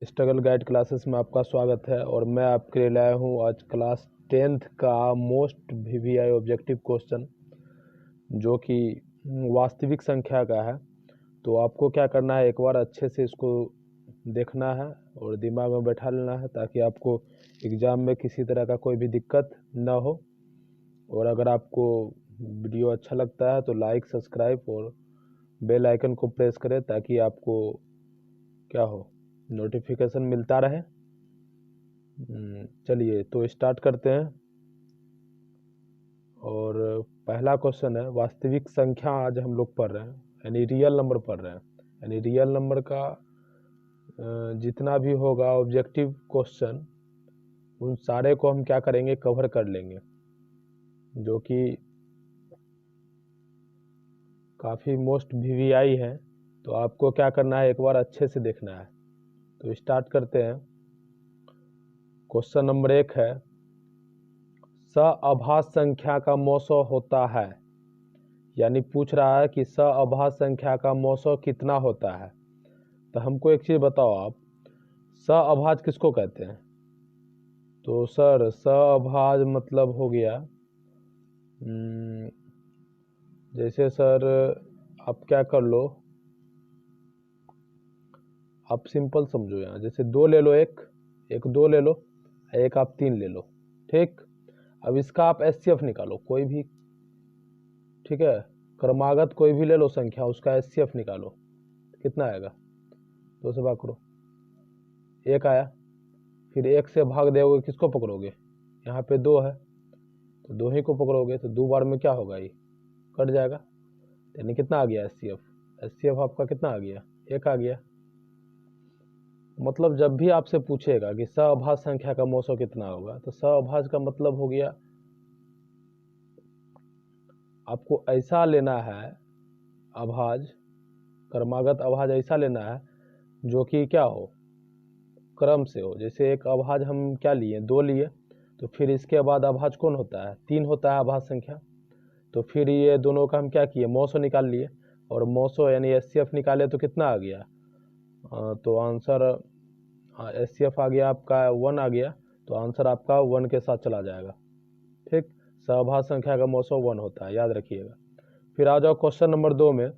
Struggle guide classes में आपका स्वागत है और मैं आपके लिए लाया हूँ आज क्लास 10th का मोस्ट वीवीआई ऑब्जेक्टिव क्वेश्चन जो कि वास्तविक संख्या का है। तो आपको क्या करना है, एक बार अच्छे से इसको देखना है और दिमाग में बैठा लेना है ताकि आपको एग्ज़ाम में किसी तरह का कोई भी दिक्कत ना हो। और अगर आपको वीडियो अच्छा लगता है तो लाइक, सब्सक्राइब और बेल आइकन को प्रेस करें ताकि आपको क्या हो, नोटिफिकेशन मिलता रहे। चलिए तो स्टार्ट करते हैं। और पहला क्वेश्चन है, वास्तविक संख्या आज हम लोग पढ़ रहे हैं यानी रियल नंबर पढ़ रहे हैं। यानी रियल नंबर का जितना भी होगा ऑब्जेक्टिव क्वेश्चन उन सारे को हम क्या करेंगे, कवर कर लेंगे, जो कि काफ़ी मोस्ट वीवीआई है। तो आपको क्या करना है, एक बार अच्छे से देखना है। तो स्टार्ट करते हैं। क्वेश्चन नंबर 1 है, सअभाज्य संख्या का मौसो होता है। यानी पूछ रहा है कि सअभाज्य संख्या का मौसो कितना होता है। तो हमको एक चीज़ बताओ आप, सअभाज्य किसको कहते हैं? तो सर सअभाज्य मतलब हो गया जैसे सर आप क्या कर लो, आप सिंपल समझो। यहाँ जैसे 2 ले लो, एक 2 ले लो, एक आप 3 ले लो, ठीक। अब इसका आप एचसीएफ निकालो कोई भी, ठीक है। क्रमागत कोई भी ले लो संख्या, उसका एचसीएफ निकालो, कितना आएगा? 2 से भाग करो, 1 आया। फिर 1 से भाग दोगे, किसको पकड़ोगे? यहाँ पे 2 है तो 2 ही को पकड़ोगे, तो 2 बार में क्या होगा, ये कट जाएगा। यानी कितना आ गया एचसीएफ? एचसीएफ आपका कितना आ गया? 1 आ गया। मतलब जब भी आपसे पूछेगा कि सअभाज्य संख्या का मौसो कितना होगा, तो सअभाज्य का मतलब हो गया आपको ऐसा लेना है अभाज्य, क्रमागत अभाज्य ऐसा लेना है जो कि क्या हो, क्रम से हो। जैसे एक अभाज्य हम क्या लिए, 2 लिए, तो फिर इसके बाद अभाज्य कौन होता है? 3 होता है अभाज्य संख्या। तो फिर ये दोनों का हम क्या किए, मौसो निकाल लिए, और मौसो यानी एचसीएफ निकाले तो कितना आ गया? तो आंसर एचसीएफ आ गया आपका 1 आ गया, तो आंसर आपका 1 के साथ चला जाएगा, ठीक। सअभाज्य संख्या का मौसो 1 होता है, याद रखिएगा। फिर आ जाओ क्वेश्चन नंबर 2 में,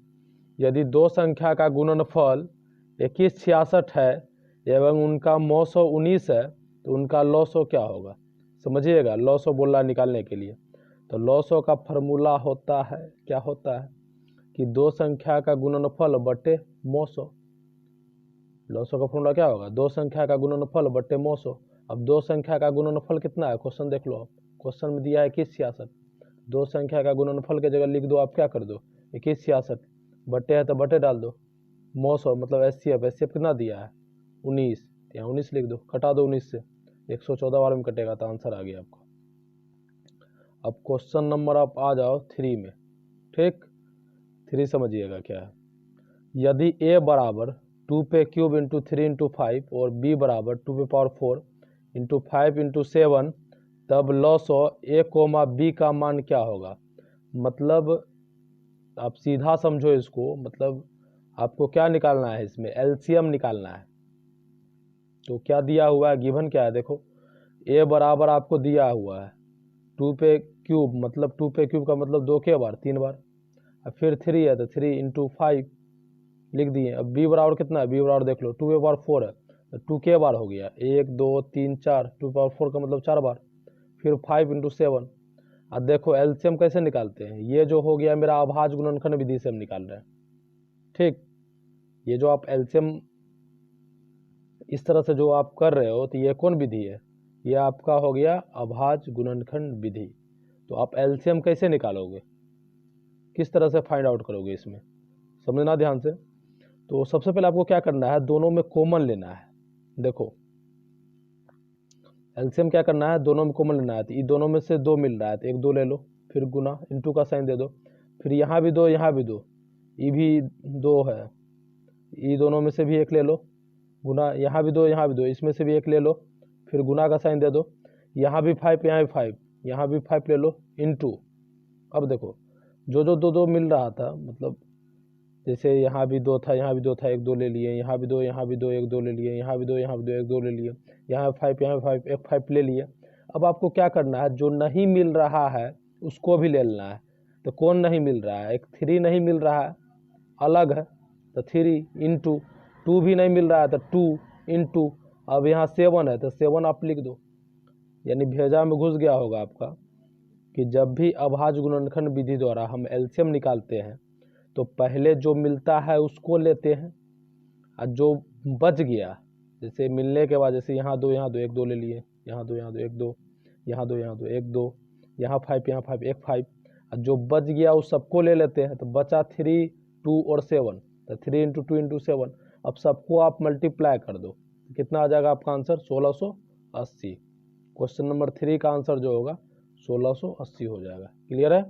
यदि 2 संख्या का गुणनफल 2166 है एवं उनका मौसो 19 है तो उनका लॉसो क्या होगा? समझिएगा, लॉसो बोल रहा है निकालने के लिए। तो लॉसो का फॉर्मूला होता है, क्या होता है कि 2 संख्या का गुणनफल बटे मौसो। लॉसो का फॉर्मूला क्या होगा? 2 संख्या का गुणनफल बटे मौसो। अब 2 संख्या का गुणनफल कितना है, क्वेश्चन देख लो आप। क्वेश्चन में दिया है 2166। 2 संख्या का गुणनफल की जगह लिख दो आप, क्या कर दो, 2166 बटे है तो बटे डाल दो, मौसो मतलब एचसीएफ, एचसीएफ कितना दिया है? 19, यहाँ 19 लिख दो, कटा दो 19 से, 114 बार में कटेगा तो आंसर आ गया आपका। अब क्वेश्चन नंबर आप आ जाओ 3 में, ठीक। 3 समझिएगा क्या है। यदि a बराबर 2 पे क्यूब इंटू 3 इंटू 5 और b बराबर 2 पे पावर 4 इंटू 5 इंटू 7, तब लॉसो a कोमा b का मान क्या होगा? मतलब आप सीधा समझो इसको, मतलब आपको क्या निकालना है, इसमें एलसीएम निकालना है। तो क्या दिया हुआ है, गिवन क्या है देखो, a बराबर आपको दिया हुआ है 2 पे क्यूब, मतलब 2 पे क्यूब का मतलब 2 के बार, 3 बार। अब फिर 3 है तो 3 इंटू 5 लिख दिए। अब बी बराबर कितना है, बी बराबर देख लो, 2 के पावर 4 है तो 2 के बार हो गया, 1 2 3 4, 2 पावर 4 का मतलब 4 बार। फिर 5 इंटू 7। अब देखो एलसीएम कैसे निकालते हैं, ये जो हो गया मेरा अभाज्य गुणनखंड विधि से हम निकाल रहे हैं, ठीक। ये जो आप एलसीएम इस तरह से जो आप कर रहे हो, तो ये कौन विधि है? ये आपका हो गया अभाज्य गुणनखंड विधि। तो आप एलसीएम कैसे निकालोगे, किस तरह से फाइंड आउट करोगे, इसमें समझना ध्यान से। तो सबसे पहले आपको क्या करना है, दोनों में कॉमन लेना है। देखो एलसीएम क्या करना है, दोनों में कॉमन लेना है। तो ये दोनों में से 2 मिल रहा है तो 1 2 ले लो, फिर गुना इंटू का साइन दे दो, फिर यहाँ भी 2 यहाँ भी 2, ये भी 2 है, ये दोनों में से भी 1 ले लो, गुना यहाँ भी 2 यहाँ भी 2, इसमें से भी 1 ले लो, फिर गुना का साइन दे दो, यहाँ भी 5 यहाँ भी 5, यहाँ भी 5 ले लो, इंटू। अब देखो जो जो 2 2 मिल रहा था, मतलब जैसे यहाँ भी 2 था, यहाँ भी 2 था, 1 2 ले लिए, यहाँ भी 2, यहाँ भी 2, 1 2 ले लिए, यहाँ भी 2, यहाँ भी 2, 1 2 ले लिए, यहाँ 5, यहाँ 5, 1 5 ले लिए। अब आपको क्या करना है, जो नहीं मिल रहा है उसको भी ले लेना है। तो कौन नहीं मिल रहा है, एक 3 नहीं मिल रहा है, अलग है, तो 3 इंटू 2 भी नहीं मिल रहा है तो 2 इंटू, अब यहाँ 7 है तो 7 आप लिख दो। यानी भेजा में घुस गया होगा आपका कि जब भी अभाज्य गुणनखंड विधि द्वारा हम एलसीएम निकालते हैं तो पहले जो मिलता है उसको लेते हैं, और जो बच गया, जैसे मिलने के बाद जैसे यहाँ 2, यहाँ 2, 1 2 ले लिए, यहाँ 2, यहाँ 2, 1 2, यहाँ 2, यहाँ 2, 1 2, यहाँ 5, यहाँ 5, 1 5, और जो बच गया उस सबको ले लेते हैं। तो बचा 3 2 और 7, तो 3 इंटू 2 इंटू 7। अब सबको आप मल्टीप्लाई कर दो, कितना आ जाएगा आपका आंसर, 1680। क्वेश्चन नंबर 3 का आंसर जो होगा 1680 हो जाएगा। क्लियर है।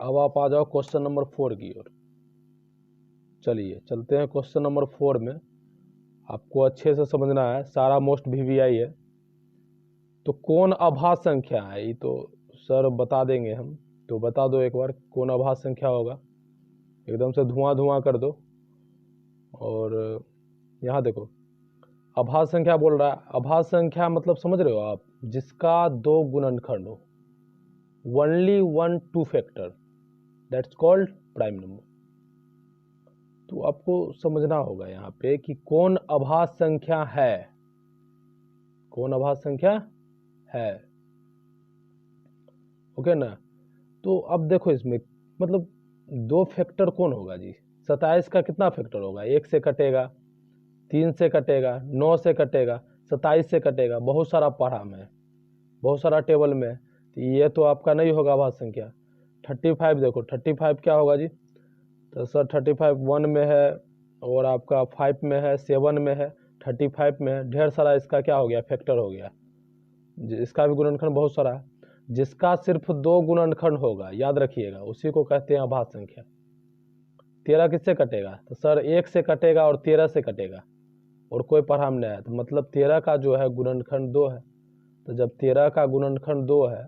अब आप आ जाओ क्वेश्चन नंबर 4 की ओर। चलिए चलते हैं क्वेश्चन नंबर 4 में। आपको अच्छे से समझना है, सारा मोस्ट वीवीआई है। तो कौन अभाज्य संख्या है, ये तो सर बता देंगे हम, तो बता दो एक बार कौन अभाज्य संख्या होगा, एकदम से धुआं धुआं कर दो। और यहाँ देखो अभाज्य संख्या बोल रहा है, अभाज्य संख्या मतलब समझ रहे हो आप, जिसका 2 गुणनखंड हो, only 1 2 factor, that's called prime number. तो आपको समझना होगा यहाँ पे कि कौन अभाज्य संख्या है, कौन अभाज्य संख्या है, ओके ना। तो अब देखो इसमें मतलब 2 फैक्टर कौन होगा जी, 27 का कितना फैक्टर होगा, 1 से कटेगा, 3 से कटेगा, 9 से कटेगा, 27 से कटेगा, बहुत सारा पढ़ा में, बहुत सारा टेबल में। तो ये तो आपका नहीं होगा अभाज्य संख्या। 35 देखो, 35 क्या होगा जी, तो सर 35 1 में है, और आपका 5 में है, 7 में है, 35 में है, ढेर सारा इसका क्या हो गया, फैक्टर हो गया। इसका भी गुणनखंड बहुत सारा है। जिसका सिर्फ 2 गुणनखंड होगा, याद रखिएगा, उसी को कहते हैं अभाज्य संख्या। 13 किससे कटेगा, तो सर 1 से कटेगा और 13 से कटेगा, और कोई पढ़ा में नहीं है, तो मतलब 13 का जो है गुणनखंड 2 है। तो जब 13 का गुणनखंड 2 है,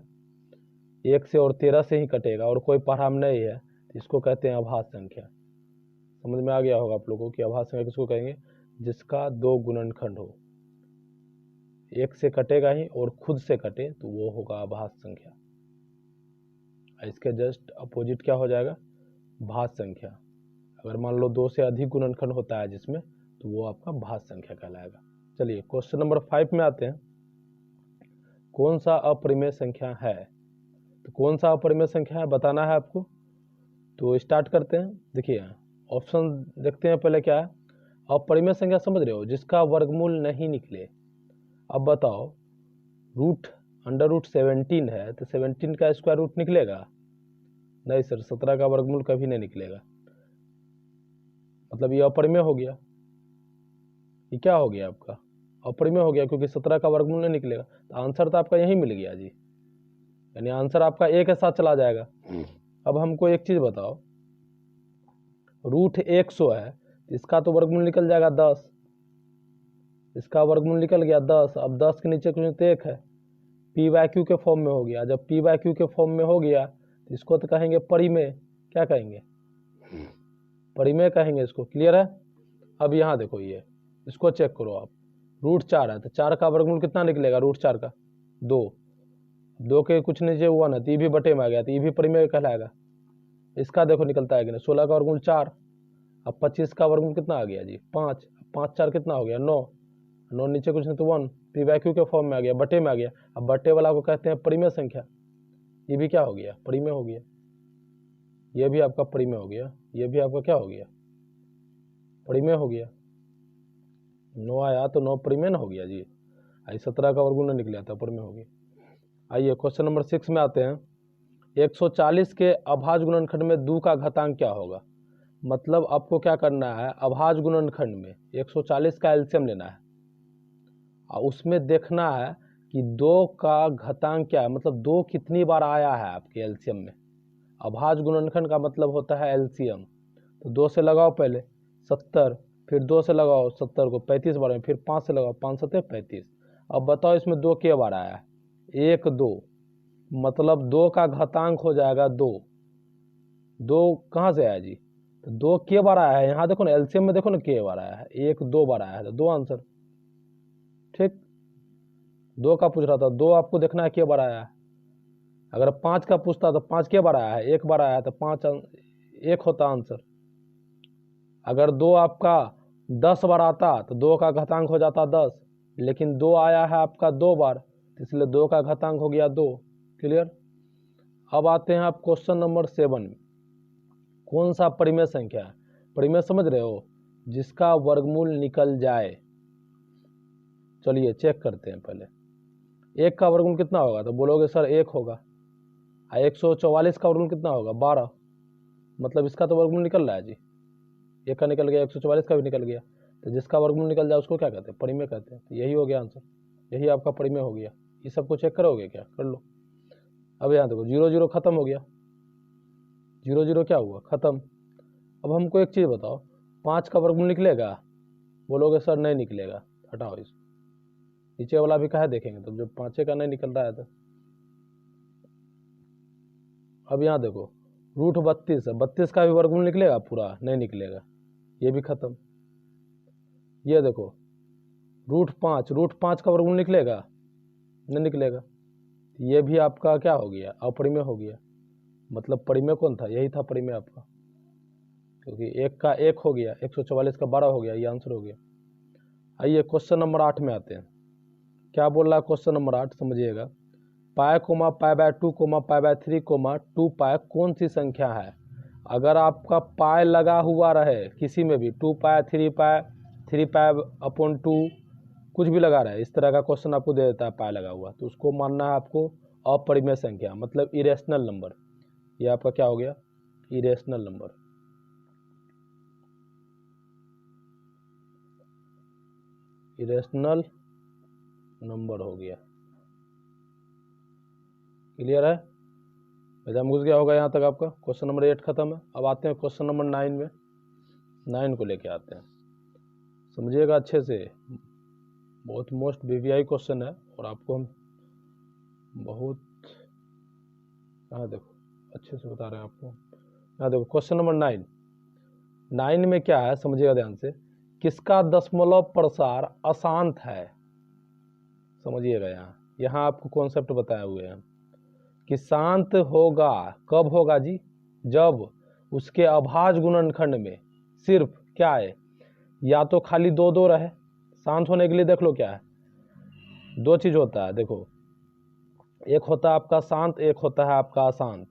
1 से और 13 से ही कटेगा, और कोई पढ़ा में नहीं है, तो इसको कहते हैं अभाज्य संख्या। समझ में आ गया होगा आप लोगों को कि अभाज्य संख्या किसको कहेंगे, जिसका 2 गुणनखंड हो, 1 से कटेगा ही और खुद से कटे तो वो होगा अभाज्य संख्या। इसके जस्ट अपोजिट क्या हो जाएगा, भाज्य संख्या। अगर मान लो 2 से अधिक गुणनखंड होता है जिसमें, तो वो आपका भाज्य संख्या कहलाएगा। चलिए क्वेश्चन नंबर 5 में आते हैं। कौन सा अपरिमेय संख्या है, तो कौन सा अपरिमेय संख्या है बताना है आपको। तो स्टार्ट करते हैं। देखिए ऑप्शन देखते हैं पहले क्या है। अपरिमेय संख्या समझ रहे हो, जिसका वर्गमूल नहीं निकले। अब बताओ, √17 है तो 17 का स्क्वायर रूट निकलेगा, नहीं सर, 17 का वर्गमूल कभी नहीं निकलेगा। मतलब ये अपरिमेय हो गया, ये क्या हो गया आपका, अपरिमेय हो गया, क्योंकि 17 का वर्गमूल नहीं निकलेगा। तो आंसर तो आपका यही मिल गया जी, यानी आंसर आपका ए के साथ चला जाएगा। अब हमको एक चीज बताओ, √100 है, इसका तो वर्गमूल निकल जाएगा 10, इसका वर्गमूल निकल गया 10। अब 10 के नीचे कुछ तो 1 है, p/q के फॉर्म में हो गया। जब p/q के फॉर्म में हो गया तो इसको तो कहेंगे परिमेय, क्या कहेंगे, परिमेय कहेंगे इसको। क्लियर है। अब यहाँ देखो, ये इसको चेक करो आप, √4 है तो 4 का वर्गमूल कितना निकलेगा, √4 का 2, 2 के कुछ नीचे 1 है तो ये भी बटे में आ गया, तो ये भी परिमेय कहलाएगा। इसका देखो निकलता है कि नहीं, 16 का वर्गमूल 4। अब 25 का वर्गमूल कितना आ गया जी, 5, 5 4 कितना हो गया, 9, 9 नीचे कुछ नहीं तो 1, p/q के फॉर्म में आ गया, बटे में आ गया। अब बटे वाला को कहते हैं परिमेय संख्या, ये भी क्या हो गया, परिमेय हो गया। ये भी आपका परिमेय हो गया, ये भी आपका क्या हो गया, परिमेय हो गया। 9 आया तो 9 परिमेय हो गया जी। 17 का वर्गमूल नहीं निकला था, परिमेय हो गया। आइए क्वेश्चन नंबर 6 में आते हैं। 140 के अभाज्य गुणनखंड में 2 का घातांक क्या होगा। मतलब आपको क्या करना है, अभाज्य गुणनखंड में 140 का एलसीएम लेना है और उसमें देखना है कि 2 का घातांक क्या है, मतलब 2 कितनी बार आया है आपके एलसीएम में। अभाज्य गुणनखंड का मतलब होता है एलसीएम। तो 2 से लगाओ पहले 70, फिर 2 से लगाओ 70 को 35 बार में, फिर 5 से लगाओ, 5 7 35। अब बताओ इसमें 2 के बार आया है, 1 2, मतलब 2 का घातांक हो जाएगा 2। 2 कहाँ से आया जी, तो 2 के बार आया है, यहाँ देखो ना एलसीएम में देखो ना के बार आया है, 1 2 बार आया है, तो 2 आंसर। ठीक, 2 का पूछ रहा था, 2 आपको देखना है के बार आया है। अगर 5 का पूछता तो 5 के बार आया है, 1 बार आया है, तो 5 1 होता आंसर। अगर 2 आपका 10 बार आता तो 2 का घातांक हो जाता 10, लेकिन 2 आया है आपका 2 बार, इसलिए 2 का घातांक हो गया 2। क्लियर। अब आते हैं आप क्वेश्चन नंबर 7 में। कौन सा परिमेय संख्या है? परिमेय समझ रहे हो, जिसका वर्गमूल निकल जाए। चलिए चेक करते हैं पहले। 1 का वर्गमूल कितना होगा? तो बोलोगे सर 1 होगा। 144 का वर्गमूल कितना होगा? 12। मतलब इसका तो वर्गमूल निकल रहा है जी, 1 का निकल गया, 144 का भी निकल गया। तो जिसका वर्गमूल निकल जाए उसको क्या कहते हैं? परिमेय कहते हैं। तो यही हो गया आंसर, यही आपका परिमेय हो गया। ये सबको चेक करोगे क्या? कर लो। अब यहाँ देखो 0 0 खत्म हो गया, 0 0 क्या हुआ? खत्म। अब हमको एक चीज बताओ, 5 का वर्गमूल निकलेगा? बोलोगे सर नहीं निकलेगा, हटाओ इस नीचे वाला भी काहे देखेंगे, तो जब 5 का नहीं निकल रहा है तो। अब यहाँ देखो √32 है, 32 का भी वर्गमूल निकलेगा पूरा? नहीं निकलेगा, ये भी खत्म। ये देखो √5 का वर्गमूल निकलेगा? नहीं निकलेगा, ये भी आपका क्या हो गया? अपरिमेय हो गया। मतलब परिमेय कौन था? यही था परिमेय आपका, क्योंकि 1 का 1 हो गया, 144 का 12 हो गया, ये आंसर हो गया। आइए क्वेश्चन नंबर 8 में आते हैं। क्या बोल रहा है क्वेश्चन नंबर 8? समझिएगा। Pi comma pi by 2 comma pi by 3 comma 2 pi कौन सी संख्या है? अगर आपका पाई लगा हुआ रहे किसी में भी, 2 पाई 3 पाई 3 पाई अपॉन 2 कुछ भी लगा रहे, इस तरह का क्वेश्चन आपको दे देता है पाई लगा हुआ, तो उसको मानना है आपको अपरिमेय संख्या, मतलब इरेशनल नंबर। ये आपका क्या हो गया? Irrational number. इरेशनल नंबर हो गया। क्लियर है? एग्जाम घुस गया होगा यहाँ तक आपका। क्वेश्चन नंबर 8 खत्म है। अब आते हैं क्वेश्चन नंबर 9 में। 9 को लेके आते हैं, समझिएगा अच्छे से। बहुत मोस्ट वीवीआई क्वेश्चन है, और आपको हम बहुत देखो अच्छे से बता रहे हैं आपको। यहाँ देखो क्वेश्चन नंबर 9। 9 में क्या है समझिएगा ध्यान से। किसका दशमलव प्रसार अशांत है? समझिएगा, यहाँ आपको कॉन्सेप्ट बताए हुए हैं कि शांत होगा कब होगा जी? जब उसके अभाज्य गुणनखंड में सिर्फ क्या है, या तो खाली 2 2 रहे। शांत होने के लिए देख लो क्या है, 2 चीज होता है। देखो, एक होता है आपका शांत, एक होता है आपका अशांत।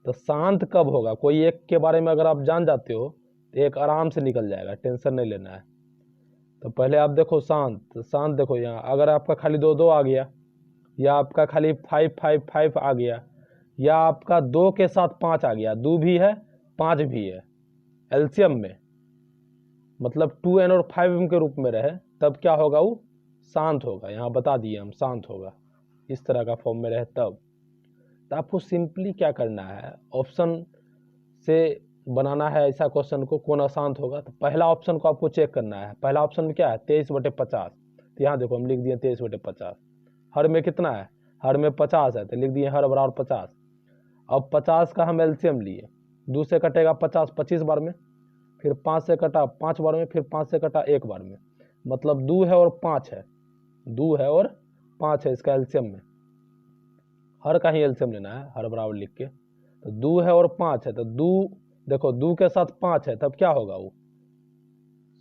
तो शांत कब होगा? कोई एक के बारे में अगर आप जान जाते हो तो एक आराम से निकल जाएगा, टेंशन नहीं लेना है। तो पहले आप देखो शांत। शांत देखो यहाँ, अगर आपका खाली 2 2 आ गया, या आपका खाली 5 5 5 आ गया, या आपका 2 के साथ 5 आ गया, 2 भी है 5 भी है एलसीएम में, मतलब 2n और 5m के रूप में रहे, तब क्या होगा? वो शांत होगा। यहाँ बता दिए हम, शांत होगा इस तरह का फॉर्म में रहे तब। तो आपको सिंपली क्या करना है, ऑप्शन से बनाना है ऐसा क्वेश्चन को, कौन अशांत होगा। तो पहला ऑप्शन को आपको चेक करना है। पहला ऑप्शन में क्या है? 23/50। तो यहाँ देखो हम लिख दिए 23/50। हर में कितना है? हर में 50 है, तो लिख दिए हर बराबर 50। अब 50 का हम एलसीएम लिए, 2 से कटेगा 50 25 बार में, फिर 5 से कटा 5 बार में, फिर 5 से कटा 1 बार में, मतलब 2 है और 5 है, 2 है और 5 है इसका एलसीएम में। हर का ही एलसीएम लेना है, हर बराबर लिख के। तो 2 है और 5 है, तो 2 देखो 2 के साथ 5 है, तब क्या होगा? वो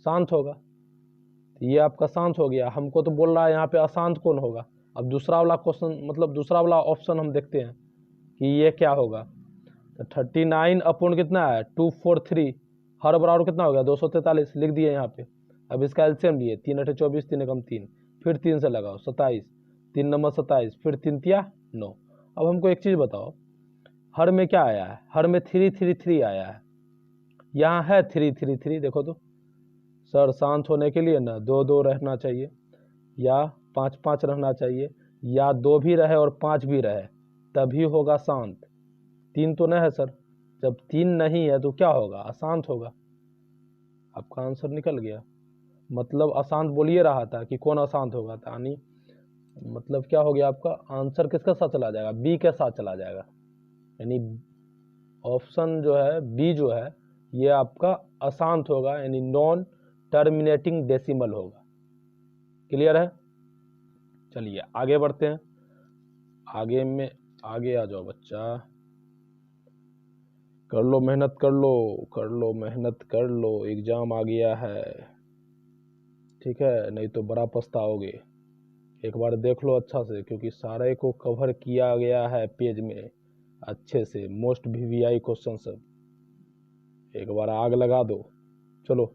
शांत होगा। तो ये आपका शांत हो गया। हमको तो बोल रहा है यहाँ पे अशांत कौन होगा। अब दूसरा वाला क्वेश्चन, मतलब दूसरा वाला ऑप्शन हम देखते हैं कि ये क्या होगा। तो 39 अपॉन कितना है? 243, हर बराबर कितना हो गया? 243 लिख दिए यहाँ पे। अब इसका एलसीएम लिए, 3 8 24, 3 एकम 3, फिर 3 से लगाओ 27, 3 नंबर 27, फिर 3 तिया 9। अब हमको एक चीज बताओ, हर में क्या आया है? हर में 333 आया है, यहाँ है 333। देखो तो सर, शांत होने के लिए ना 2 2 रहना चाहिए, या 5 5 रहना चाहिए, या 2 भी रहे और 5 भी रहे, तभी होगा शांत। 3 तो नहीं है सर, जब 3 नहीं है तो क्या होगा? अशांत होगा। आपका आंसर निकल गया। मतलब अशांत बोलिए रहा था कि कौन अशांत होगा, यानी मतलब क्या हो गया? आपका आंसर किसके साथ चला जाएगा? बी के साथ चला जाएगा। यानी ऑप्शन जो है बी जो है, ये आपका अशांत होगा, यानी नॉन टर्मिनेटिंग डेसिमल होगा। क्लियर है? चलिए आगे बढ़ते हैं। आगे आ जाओ बच्चा, कर लो मेहनत, कर लो मेहनत, कर लो, एग्जाम आ गया है, ठीक है, नहीं तो बड़ा पछताओगे। एक बार देख लो अच्छा से, क्योंकि सारे को कवर किया गया है पेज में अच्छे से, मोस्ट वीवीआई क्वेश्चन सब, एक बार आग लगा दो। चलो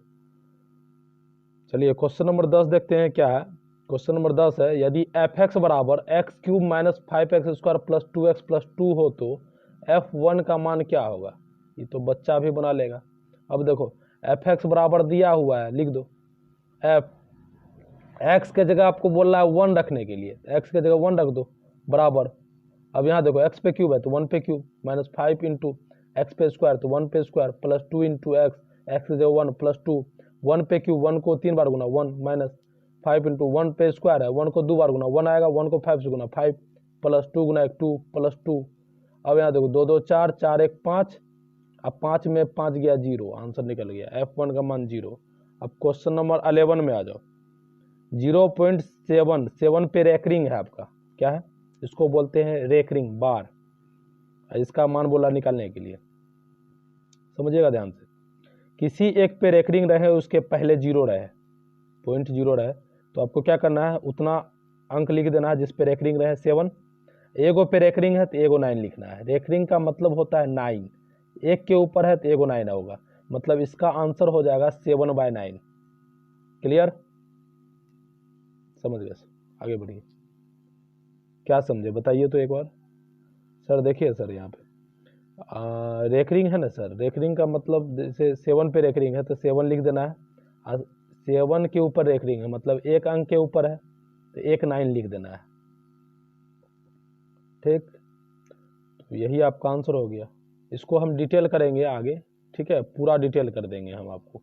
चलिए क्वेश्चन नंबर 10 देखते हैं क्या है। क्वेश्चन नंबर 10 है, यदि एफ एक्स बराबर x cube minus 5x² plus 2x plus 2 हो तो f1 का मान क्या होगा। ये तो बच्चा भी बना लेगा। अब देखो एफ एक्स बराबर दिया हुआ है, लिख दो एफ एक्स के जगह आपको बोल रहा है 1 रखने के लिए, एक्स के जगह 1 रख दो बराबर। अब यहाँ देखो एक्स पे क्यूब है तो 1 पे क्यूब, माइनस 5 इंटू एक्स पे स्क्वायर तो 1 पे square, plus 2 into x, x की जगह 1 प्लस 2, 1 पे क्यूब, 1 को 3 बार गुना 1, माइनस 5 इंटू 1 पे स्क्वायर है, 1 को 2 बार गुना 1 आएगा, 1 को 5 से गुना 5, प्लस 2 गुना 1 2 प्लस 2। अब यहाँ देखो 2 2 4, 4 1 5, अब 5 में 5 गया 0, आंसर निकल गया, f1 का मान 0। अब क्वेश्चन नंबर 11 में आ जाओ। 0.7 पे रेकरिंग है आपका, क्या है, इसको बोलते हैं रेकरिंग बार, इसका मान बोला निकालने के लिए, समझिएगा ध्यान से। किसी एक पे रेकरिंग रहे, उसके पहले 0 रहे, पॉइंट 0 रहे, तो आपको क्या करना है, उतना अंक लिख देना है जिस पे रेकरिंग रहे 7। एगो पे रेकरिंग है तो एगो 9 लिखना है। रेकरिंग का मतलब होता है 9, एक के ऊपर है तो एगो 9 होगा, मतलब इसका आंसर हो जाएगा 7/9। क्लियर? समझ गए? आगे बढ़िए, क्या समझे बताइए तो एक बार। सर देखिए सर यहाँ पे रेकरिंग है ना सर, रेकरिंग का मतलब जैसे 7 पे रेकरिंग है तो 7 लिख देना है, 7 के ऊपर रेकरिंग है मतलब एक अंक के ऊपर है तो एक 9 लिख देना है, ठीक। तो यही आपका आंसर हो गया। इसको हम डिटेल करेंगे आगे, ठीक है, पूरा डिटेल कर देंगे हम आपको,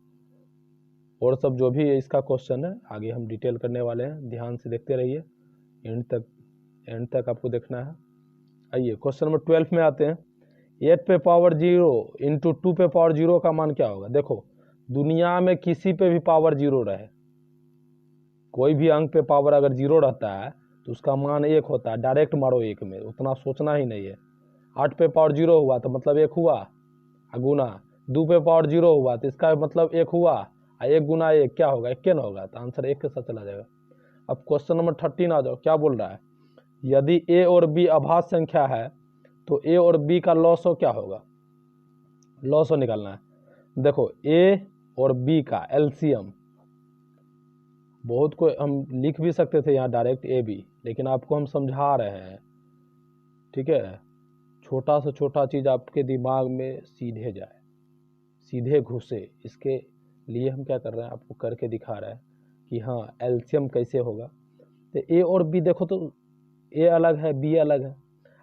और सब जो भी इसका क्वेश्चन है आगे हम डिटेल करने वाले हैं, ध्यान से देखते रहिए, एंड तक आपको देखना है। आइए क्वेश्चन नंबर 12 में आते हैं। 8 पे पावर 0 इंटू 2 पे पावर 0 का मान क्या होगा। देखो दुनिया में किसी पे भी पावर 0 रहे, कोई भी अंक पे पावर अगर 0 रहता है तो उसका मान 1 होता है, डायरेक्ट मारो 1 में, उतना सोचना ही नहीं है। 8 पे पावर 0 हुआ तो मतलब 1 हुआ, गुना 2 पे पावर 0 हुआ तो इसका मतलब 1 हुआ, 1 गुना 1 क्या होगा, 1 ना होगा, तो आंसर 1 के साथ चला जाएगा। अब क्वेश्चन नंबर 13 आ जाओ, क्या बोल रहा है, यदि ए और बी अभाज्य संख्या है तो ए और बी का लॉसो क्या होगा। लॉसो निकालना है। देखो ए और बी का एलसीएम, बहुत को हम लिख भी सकते थे यहाँ डायरेक्ट ए बी, लेकिन आपको हम समझा रहे हैं, ठीक है, छोटा से छोटा चीज़ आपके दिमाग में सीधे जाए, सीधे घुसे, इसके लिए हम क्या कर रहे हैं, आपको करके दिखा रहे हैं कि हाँ एलसीएम कैसे होगा। तो ए और बी देखो तो ए अलग है बी अलग है,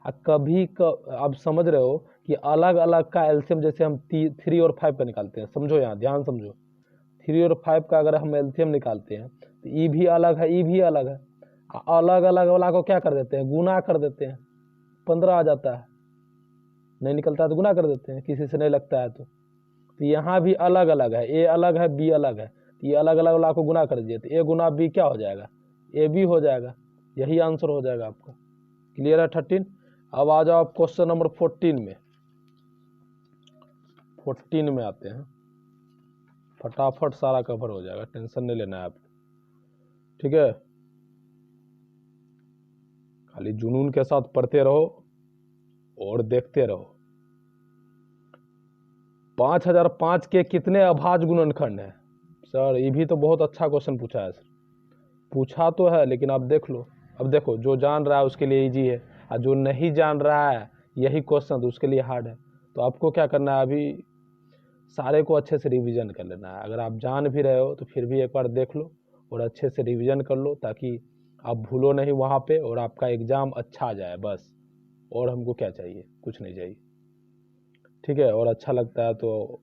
आप समझ रहे हो कि अलग अलग का एलसीएम, जैसे हम 3 और 5 का निकालते हैं, समझो यहाँ ध्यान समझो, 3 और 5 का अगर हम एलसीएम निकालते हैं तो ई भी अलग है ई भी अलग है, अलग अलग वाला को क्या कर देते हैं, गुना कर देते हैं, 15 आ जाता है, नहीं निकलता है तो गुना कर देते हैं, किसी से नहीं लगता है तो यहाँ भी अलग अलग है, ए अलग है बी अलग है, तो ये अलग अलग वाला को गुना कर दिए तो ए गुना बी क्या हो जाएगा, ए बी हो जाएगा, यही आंसर हो जाएगा आपका। क्लियर है 13। अब आ जाओ आप क्वेश्चन नंबर 14 में। 14 में आते हैं, फटाफट सारा कवर हो जाएगा, टेंशन नहीं लेना है आपको, ठीक है, खाली जुनून के साथ पढ़ते रहो और देखते रहो। 5005 के कितने अभाज्य गुणनखंड है। सर ये भी तो बहुत अच्छा क्वेश्चन पूछा है सर, पूछा तो है लेकिन आप देख लो। अब देखो जो जान रहा है उसके लिए इजी है, और जो नहीं जान रहा है यही क्वेश्चन तो उसके लिए हार्ड है। तो आपको क्या करना है, अभी सारे को अच्छे से रिवीजन कर लेना है। अगर आप जान भी रहे हो तो फिर भी एक बार देख लो और अच्छे से रिवीजन कर लो, ताकि आप भूलो नहीं वहाँ पे और आपका एग्ज़ाम अच्छा जाए बस। और हमको क्या चाहिए, कुछ नहीं चाहिए, ठीक है। और अच्छा लगता है तो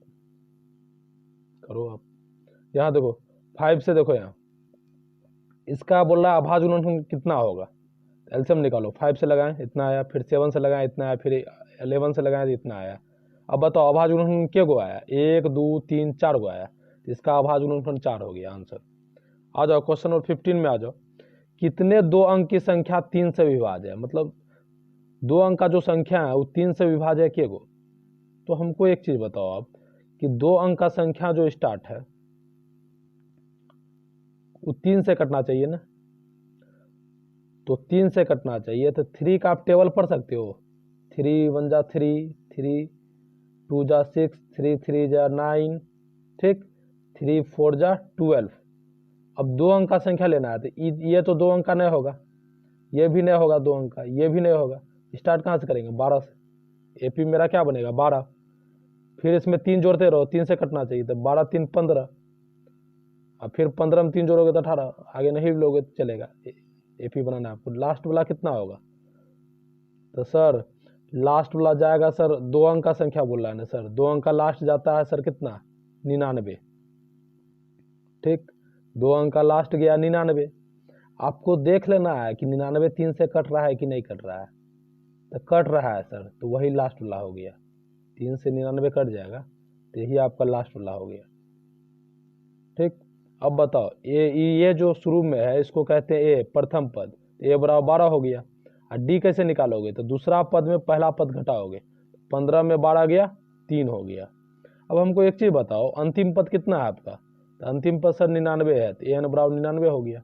करो आप। यहाँ देखो 5 से देखो, यहाँ इसका बोल रहा है अभाज्य गुणनखंड कितना होगा, एलसीएम निकालो। 5 से लगाएं इतना आया, फिर 7 से लगाएं इतना आया, फिर 11 से लगाएं तो इतना आया। अब बताओ अभाज्य गुणनखंड के गो आया, 1 2 3 4 गो आया, तो इसका अभाज्य गुणनखंड 4 हो गया आंसर। आ जाओ क्वेश्चन नंबर 15 में आ जाओ। कितने 2 अंक की संख्या 3 से विभाज्य है, मतलब 2 अंक का जो संख्या है वो 3 से विभाज्य है के गो। तो हमको एक चीज बताओ आप कि 2 अंक का संख्या जो स्टार्ट है वो 3 से कटना चाहिए ना, तो 3 से कटना चाहिए, तो 3 का आप टेबल पढ़ सकते हो। 3 1 जा 3, 3 2 जा 6, 3 3 जा 9, ठीक, 3 4 जा 12। अब 2 अंक का संख्या लेना है, तो ये तो 2 अंक का नहीं होगा, ये भी नहीं होगा 2 अंक का, ये भी नहीं होगा। स्टार्ट कहाँ से करेंगे, 12 से। एपी मेरा क्या बनेगा 12, फिर इसमें 3 जोड़ते रहो, 3 से कटना चाहिए, तो 12 3 15, अब फिर 15 में 3 जोड़ोगे तो 18, आगे नहीं लोगे तो चलेगा। एपी बनाना है आपको। लास्ट वाला कितना होगा, तो सर लास्ट वाला जाएगा सर 2 अंक का संख्या बोल रहा है ना सर, 2 अंक का लास्ट जाता है सर कितना, 99, ठीक, 2 अंक का लास्ट गया 99। आपको देख लेना है कि 99 3 से कट रहा है कि नहीं कट रहा है, तो कट रहा है सर, तो वही लास्ट वाला हो गया, 3 से 99 कट जाएगा, तो यही आपका लास्ट वाला हो गया, ठीक। अब बताओ ये जो शुरू में है इसको कहते हैं ए, प्रथम पद, ए बराबर 12 हो गया। और डी कैसे निकालोगे, तो दूसरा पद में पहला पद घटाओगे, 15 में 12 गया 3 हो गया। अब हमको एक चीज बताओ, अंतिम पद कितना है आपका, तो अंतिम पद सर 99 है, तो एन बराबर 99 हो गया।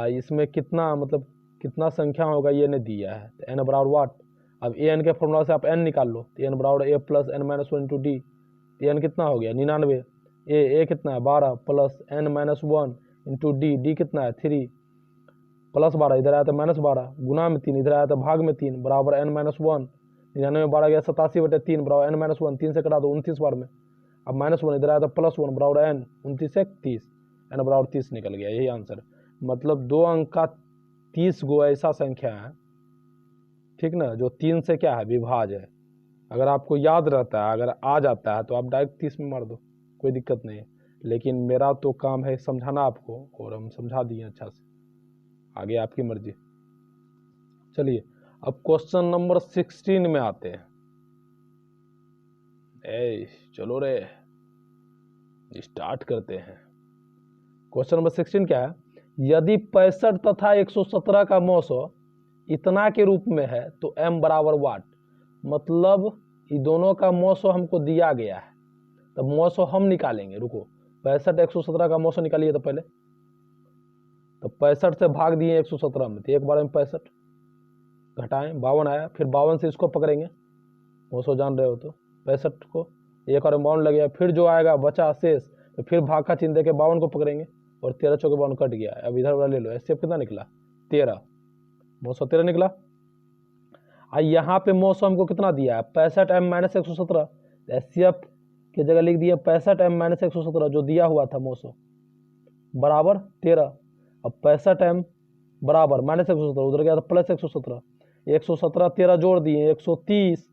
इसमें कितना मतलब कितना संख्या होगा ये नहीं दिया है, तो एन बराबर वाट। अब ए एन के फॉर्मूला से आप एन निकाल लो, तो एन बराबर A plus N minus 1 into D, N कितना हो गया 99, ए कितना है 12 plus N minus 1 into D, D कितना है 3 प्लस 12, इधर आया तो माइनस 12, गुना में 3, इधर आया तो भाग में 3, बराबर एन माइनस 1, 99 में 12 गया 87/3, बराबर एन माइनस 1, 3 से कटा दो 29 बार में, अब माइनस 1 इधर आया तो प्लस 1, बराबर एन 29 से 30, एन बराबर 30 निकल गया, यही आंसर। मतलब 2 अंक का 30 गो ऐसा संख्या है, ठीक ना, जो 3 से क्या है विभाज्य है। अगर आपको याद रहता है, अगर आ जाता है तो आप डायरेक्ट 30 में मार दो, कोई दिक्कत नहीं है। लेकिन मेरा तो काम है समझाना आपको, और हम समझा दिए अच्छा से, आगे आपकी मर्जी। चलिए अब क्वेश्चन नंबर 16 में आते हैं। चलो रे स्टार्ट करते हैं। क्वेश्चन नंबर 16 क्या है, यदि 65 तथा 117 का मौसो इतना के रूप में है तो m बराबर वाट। मतलब ये दोनों का मौसो हमको दिया गया है, तो मौसो हम निकालेंगे। रुको, 65 117 का मौसो निकालिए तो पहले, तो 65 से भाग दिए 117 में, तो एक बार में 65 घटाएं 52 आया, फिर 52 से इसको पकड़ेंगे, मौसो जान रहे हो तो 65 को एक और 52 लगेगा, फिर जो आएगा बचा शेष, तो फिर भाग का चिन्ह देके 52 को पकड़ेंगे, और 13 चौके 52 कट गया। अब इधर वाला ले लो, एससीएफ कितना निकला 13, मौसो 13 निकला। यहाँ पे मौसो हमको कितना दिया है 65 m माइनस 117, एससीएफ की जगह लिख दिया 65 m माइनस 117 जो दिया हुआ था मौसो बराबर 13। अब 65 m बराबर माइनस 117 उधर गया था प्लस 117, 117 13 जोड़ दिए 130,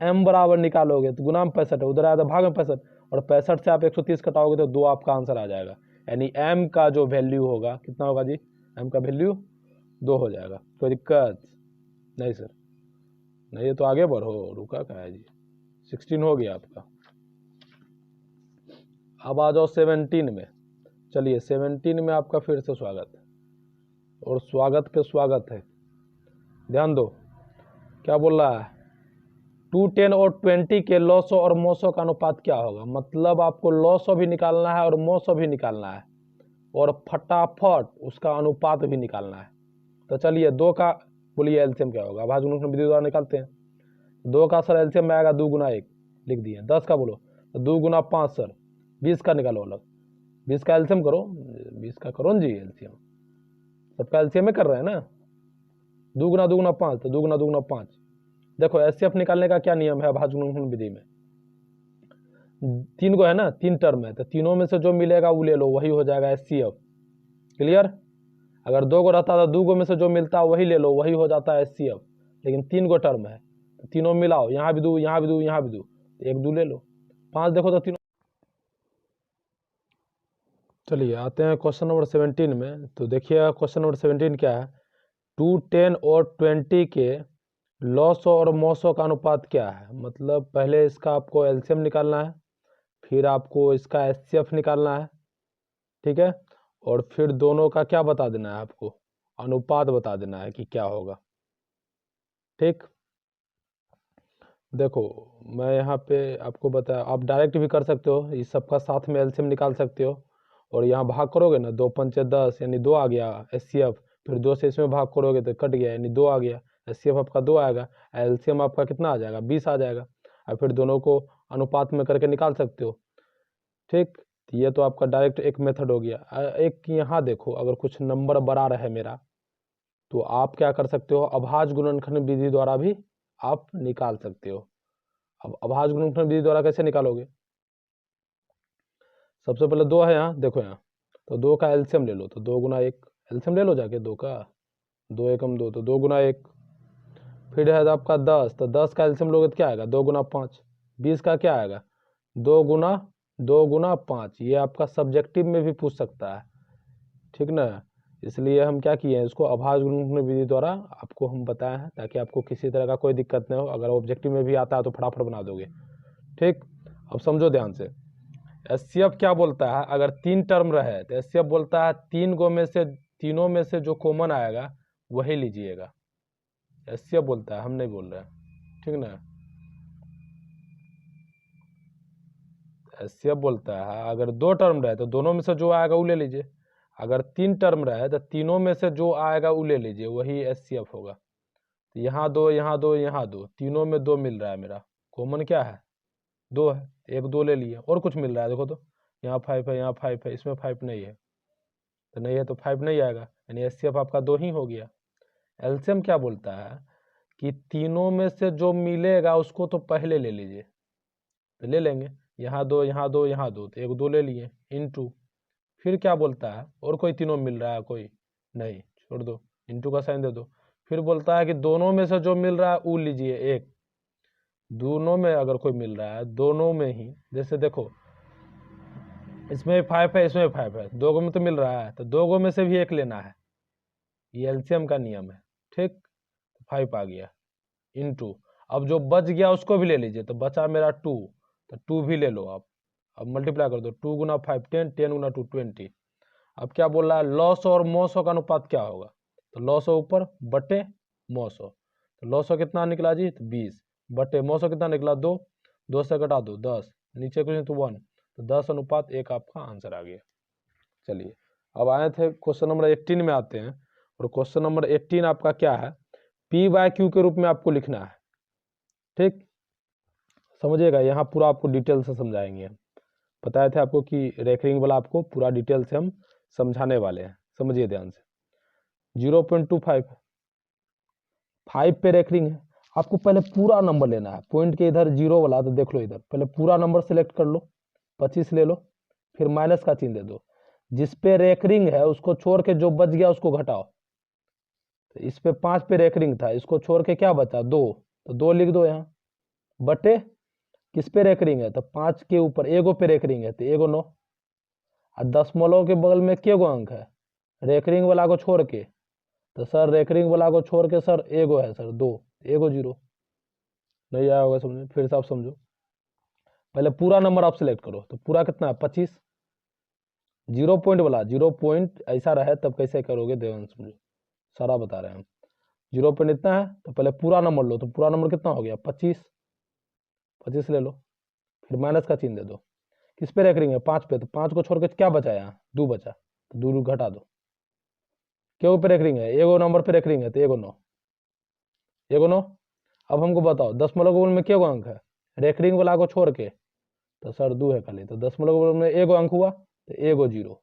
m बराबर निकालोगे तो गुना में 65 है, उधर आया था भाग में 65, और 65 से आप 130 कटाओगे तो 2 आपका आंसर आ जाएगा। यानी m का जो वैल्यू होगा कितना होगा जी, m का वैल्यू 2 हो जाएगा। कोई दिक्कत नहीं सर, नहीं तो आगे बढ़ो, रुका क्या है जी, 16 हो गया आपका। अब आ जाओ 17 में। चलिए 17 में आपका फिर से स्वागत है, और स्वागत पे स्वागत है। ध्यान दो क्या बोल रहा है, 2 10 और 20 के लॉसो और मोसो का अनुपात क्या होगा। मतलब आपको लॉसो भी निकालना है और मोसो भी निकालना है, और फटाफट उसका अनुपात भी निकालना है। तो चलिए 2 का बोलिए एलसीएम क्या होगा, अभाज्य गुणनखंड विधि द्वारा निकालते हैं। 2 का सर एलसीएम में आएगा 2 गुना 1 लिख दिए। 10 का बोलो तो 2 गुना 5 सर, 20 का निकालो अलग, 20 का एलसीएम करो, 20 का करो जी एलसीएम, सबका एलसीएम में कर रहे हैं ना। 2 गुना 2 गुना 5, तो 2 गुना 2 गुना 5। देखो एचसीएफ निकालने का क्या नियम है अभाज्य गुणनखंड विधि में, 3 को है ना, 3 टर्म है, तो तीनों में से जो मिलेगा वो ले लो, वही हो जाएगा एचसीएफ। क्लियर। अगर 2 को रहता तो 2 को में से जो मिलता है वही ले लो, वही हो जाता है एचसीएफ। लेकिन 3 को टर्म है तो तीनों मिलाओ, यहाँ भी 2 यहाँ भी 2 यहाँ भी 2, एक 2 ले लो, 5 देखो तो तीनों। चलिए आते हैं क्वेश्चन नंबर 17 में। तो देखिए क्वेश्चन नंबर 17 क्या है, 2 10 और 20 के लॉस और मॉसो का अनुपात क्या है, मतलब पहले इसका आपको एलसीएम निकालना है, फिर आपको इसका एचसीएफ निकालना है, ठीक है, और फिर दोनों का क्या बता देना है आपको, अनुपात बता देना है कि क्या होगा। ठीक, देखो मैं यहाँ पे आपको बताया, आप डायरेक्ट भी कर सकते हो, इस सबका साथ में एलसीएम निकाल सकते हो, और यहाँ भाग करोगे ना, 2 पंचे 10 यानी 2 आ गया एचसीएफ, फिर 2 से इसमें भाग करोगे तो कट गया यानी 2 आ गया, एचसीएफ आपका 2 आएगा, एलसीएम आपका कितना आ जाएगा, 20 आ जाएगा, और फिर दोनों को अनुपात में करके निकाल सकते हो। ठीक, ये तो आपका डायरेक्ट एक मेथड हो गया। एक यहाँ देखो, अगर कुछ नंबर बड़ा रहे मेरा, तो आप क्या कर सकते हो, अभाज्य गुणनखंड विधि द्वारा भी आप निकाल सकते हो। अब अभाज्य गुणनखंड विधि द्वारा कैसे निकालोगे, सबसे पहले 2 है यहाँ, देखो यहाँ, तो 2 का एलसीएम ले लो, तो 2 गुना 1, एलसीएम ले लो जाके 2 का, 2 एकम 2, तो 2 गुना 1, फिर है आपका 10, तो 10 का एलसीएम लोगे तो क्या आएगा, 2 गुना 5, 20 का क्या आएगा, 2 गुना 5, ये आपका सब्जेक्टिव में भी पूछ सकता है, ठीक ना, इसलिए हम क्या किए हैं, इसको अभाज्य गुणनखंड विधि द्वारा आपको हम बताए हैं, ताकि आपको किसी तरह का कोई दिक्कत नहीं हो, अगर ऑब्जेक्टिव में भी आता है तो फटाफट बना दोगे। ठीक, अब समझो ध्यान से, एचसीएफ क्या बोलता है, अगर 3 टर्म रहे तो एचसीएफ बोलता है 3 में से जो कॉमन आएगा वही लीजिएगा, एचसीएफ बोलता है, हम नहीं बोल रहे हैं, ठीक ना, एचसीएफ बोलता है अगर 2 टर्म रहे तो दोनों में से जो आएगा वो ले लीजिए, अगर 3 टर्म रहे तो तीनों में से जो आएगा वो ले लीजिए, वही एचसीएफ होगा। तो यहाँ 2, यहाँ 2, यहाँ 2, तीनों में 2 मिल रहा है, मेरा कॉमन क्या है, 2 है, 1 2 ले लिए, और कुछ मिल रहा है देखो, तो यहाँ 5 है, यहाँ 5 है, इसमें 5 नहीं है, तो नहीं है तो 5 नहीं आएगा, यानी एचसीएफ आपका 2 ही हो गया। एलसीएम क्या बोलता है कि तीनों में से जो मिलेगा उसको तो पहले ले लीजिए, तो ले लेंगे, यहाँ 2, यहाँ 2, यहाँ 2, तो 1 2 ले लिए, इनटू, फिर क्या बोलता है, और कोई तीनों मिल रहा है, कोई नहीं, छोड़ दो, इनटू का साइन दे दो, फिर बोलता है कि दोनों में से जो मिल रहा है वो लीजिए, एक, दोनों में अगर कोई मिल रहा है, दोनों में ही, जैसे देखो इसमें 5 है, इसमें 5 है, 2 में तो मिल रहा है, तो 2 में से भी एक लेना है, ये एलसीएम का नियम है। ठीक, 5 आ गया, इनटू, अब जो बच गया उसको भी ले लीजिए, तो बचा मेरा 2, तो 2 भी ले लो आप, अब मल्टीप्लाई कर दो, 2 गुना 5 10, 10 गुना 2 20। अब क्या बोल रहा है, लॉस और मॉसो का अनुपात क्या होगा, तो लॉस ऊपर बटे मॉसो, तो लॉसो कितना निकला जी, तो 20 बटे मॉसो कितना निकला, 2, 2 से घटा दो 10, नीचे कुछ नहीं तो 1, तो 10 अनुपात 1 आपका आंसर आ गया। चलिए अब आए थे क्वेश्चन नंबर 18 में आते हैं, और क्वेश्चन नंबर 18 आपका क्या है, पी बाय क्यू के रूप में आपको लिखना है। ठीक, समझिएगा, यहाँ पूरा आपको डिटेल से समझाएंगे हम, बताए थे आपको कि रेकरिंग वाला आपको पूरा डिटेल से हम समझाने वाले हैं, समझिए ध्यान से। 0.25 5 पे रेकरिंग है, आपको पहले पूरा नंबर लेना है, पॉइंट के इधर 0 वाला, तो देख लो इधर पहले पूरा नंबर सेलेक्ट कर लो, 25 ले लो, फिर माइनस का चिन्ह दे दो, जिस पे रेकरिंग है उसको छोड़ के जो बच गया उसको घटाओ, तो इस पे 5 पे रेकरिंग था, इसको छोड़ के क्या बचा, 2, तो 2 लिख दो यहाँ, बटे किस पे रेकरिंग है, तो 5 के ऊपर एगो पे रेकरिंग है, तो एगो 9, और दशमलव के बगल में के गो अंक है, रेकरिंग वाला को छोड़ के, तो सर रेकरिंग वाला को छोड़ के सर एगो है सर 2, एगो 0, नहीं आया होगा समझे, फिर से आप समझो, पहले पूरा नंबर आप सिलेक्ट करो, तो पूरा कितना है 25, 0 पॉइंट वाला, 0 पॉइंट ऐसा रहे तब कैसे करोगे ध्यान समझो, सारा बता रहे हैं हम, 0 पॉइंट इतना है तो पहले पूरा नंबर लो, तो पूरा नंबर कितना हो गया 25, 25 ले लो, फिर माइनस का चिन्ह दे दो, किस पे रेकरिंग है 5 पे, तो 5 को छोड़ के क्या बचा यहाँ 2 बचा, तो 2 घटा दो, क्यों पे रेकरिंग है, एगो नंबर पे रेकरिंग है, तो एगो 9, एगो 9, अब हमको बताओ दशमलव के बगल में क्या अंक है, रेकरिंग वाला को छोड़ के, तो सर 2 है खाली, तो दशमलव के बगल में एगो अंक हुआ, तो एगो 0,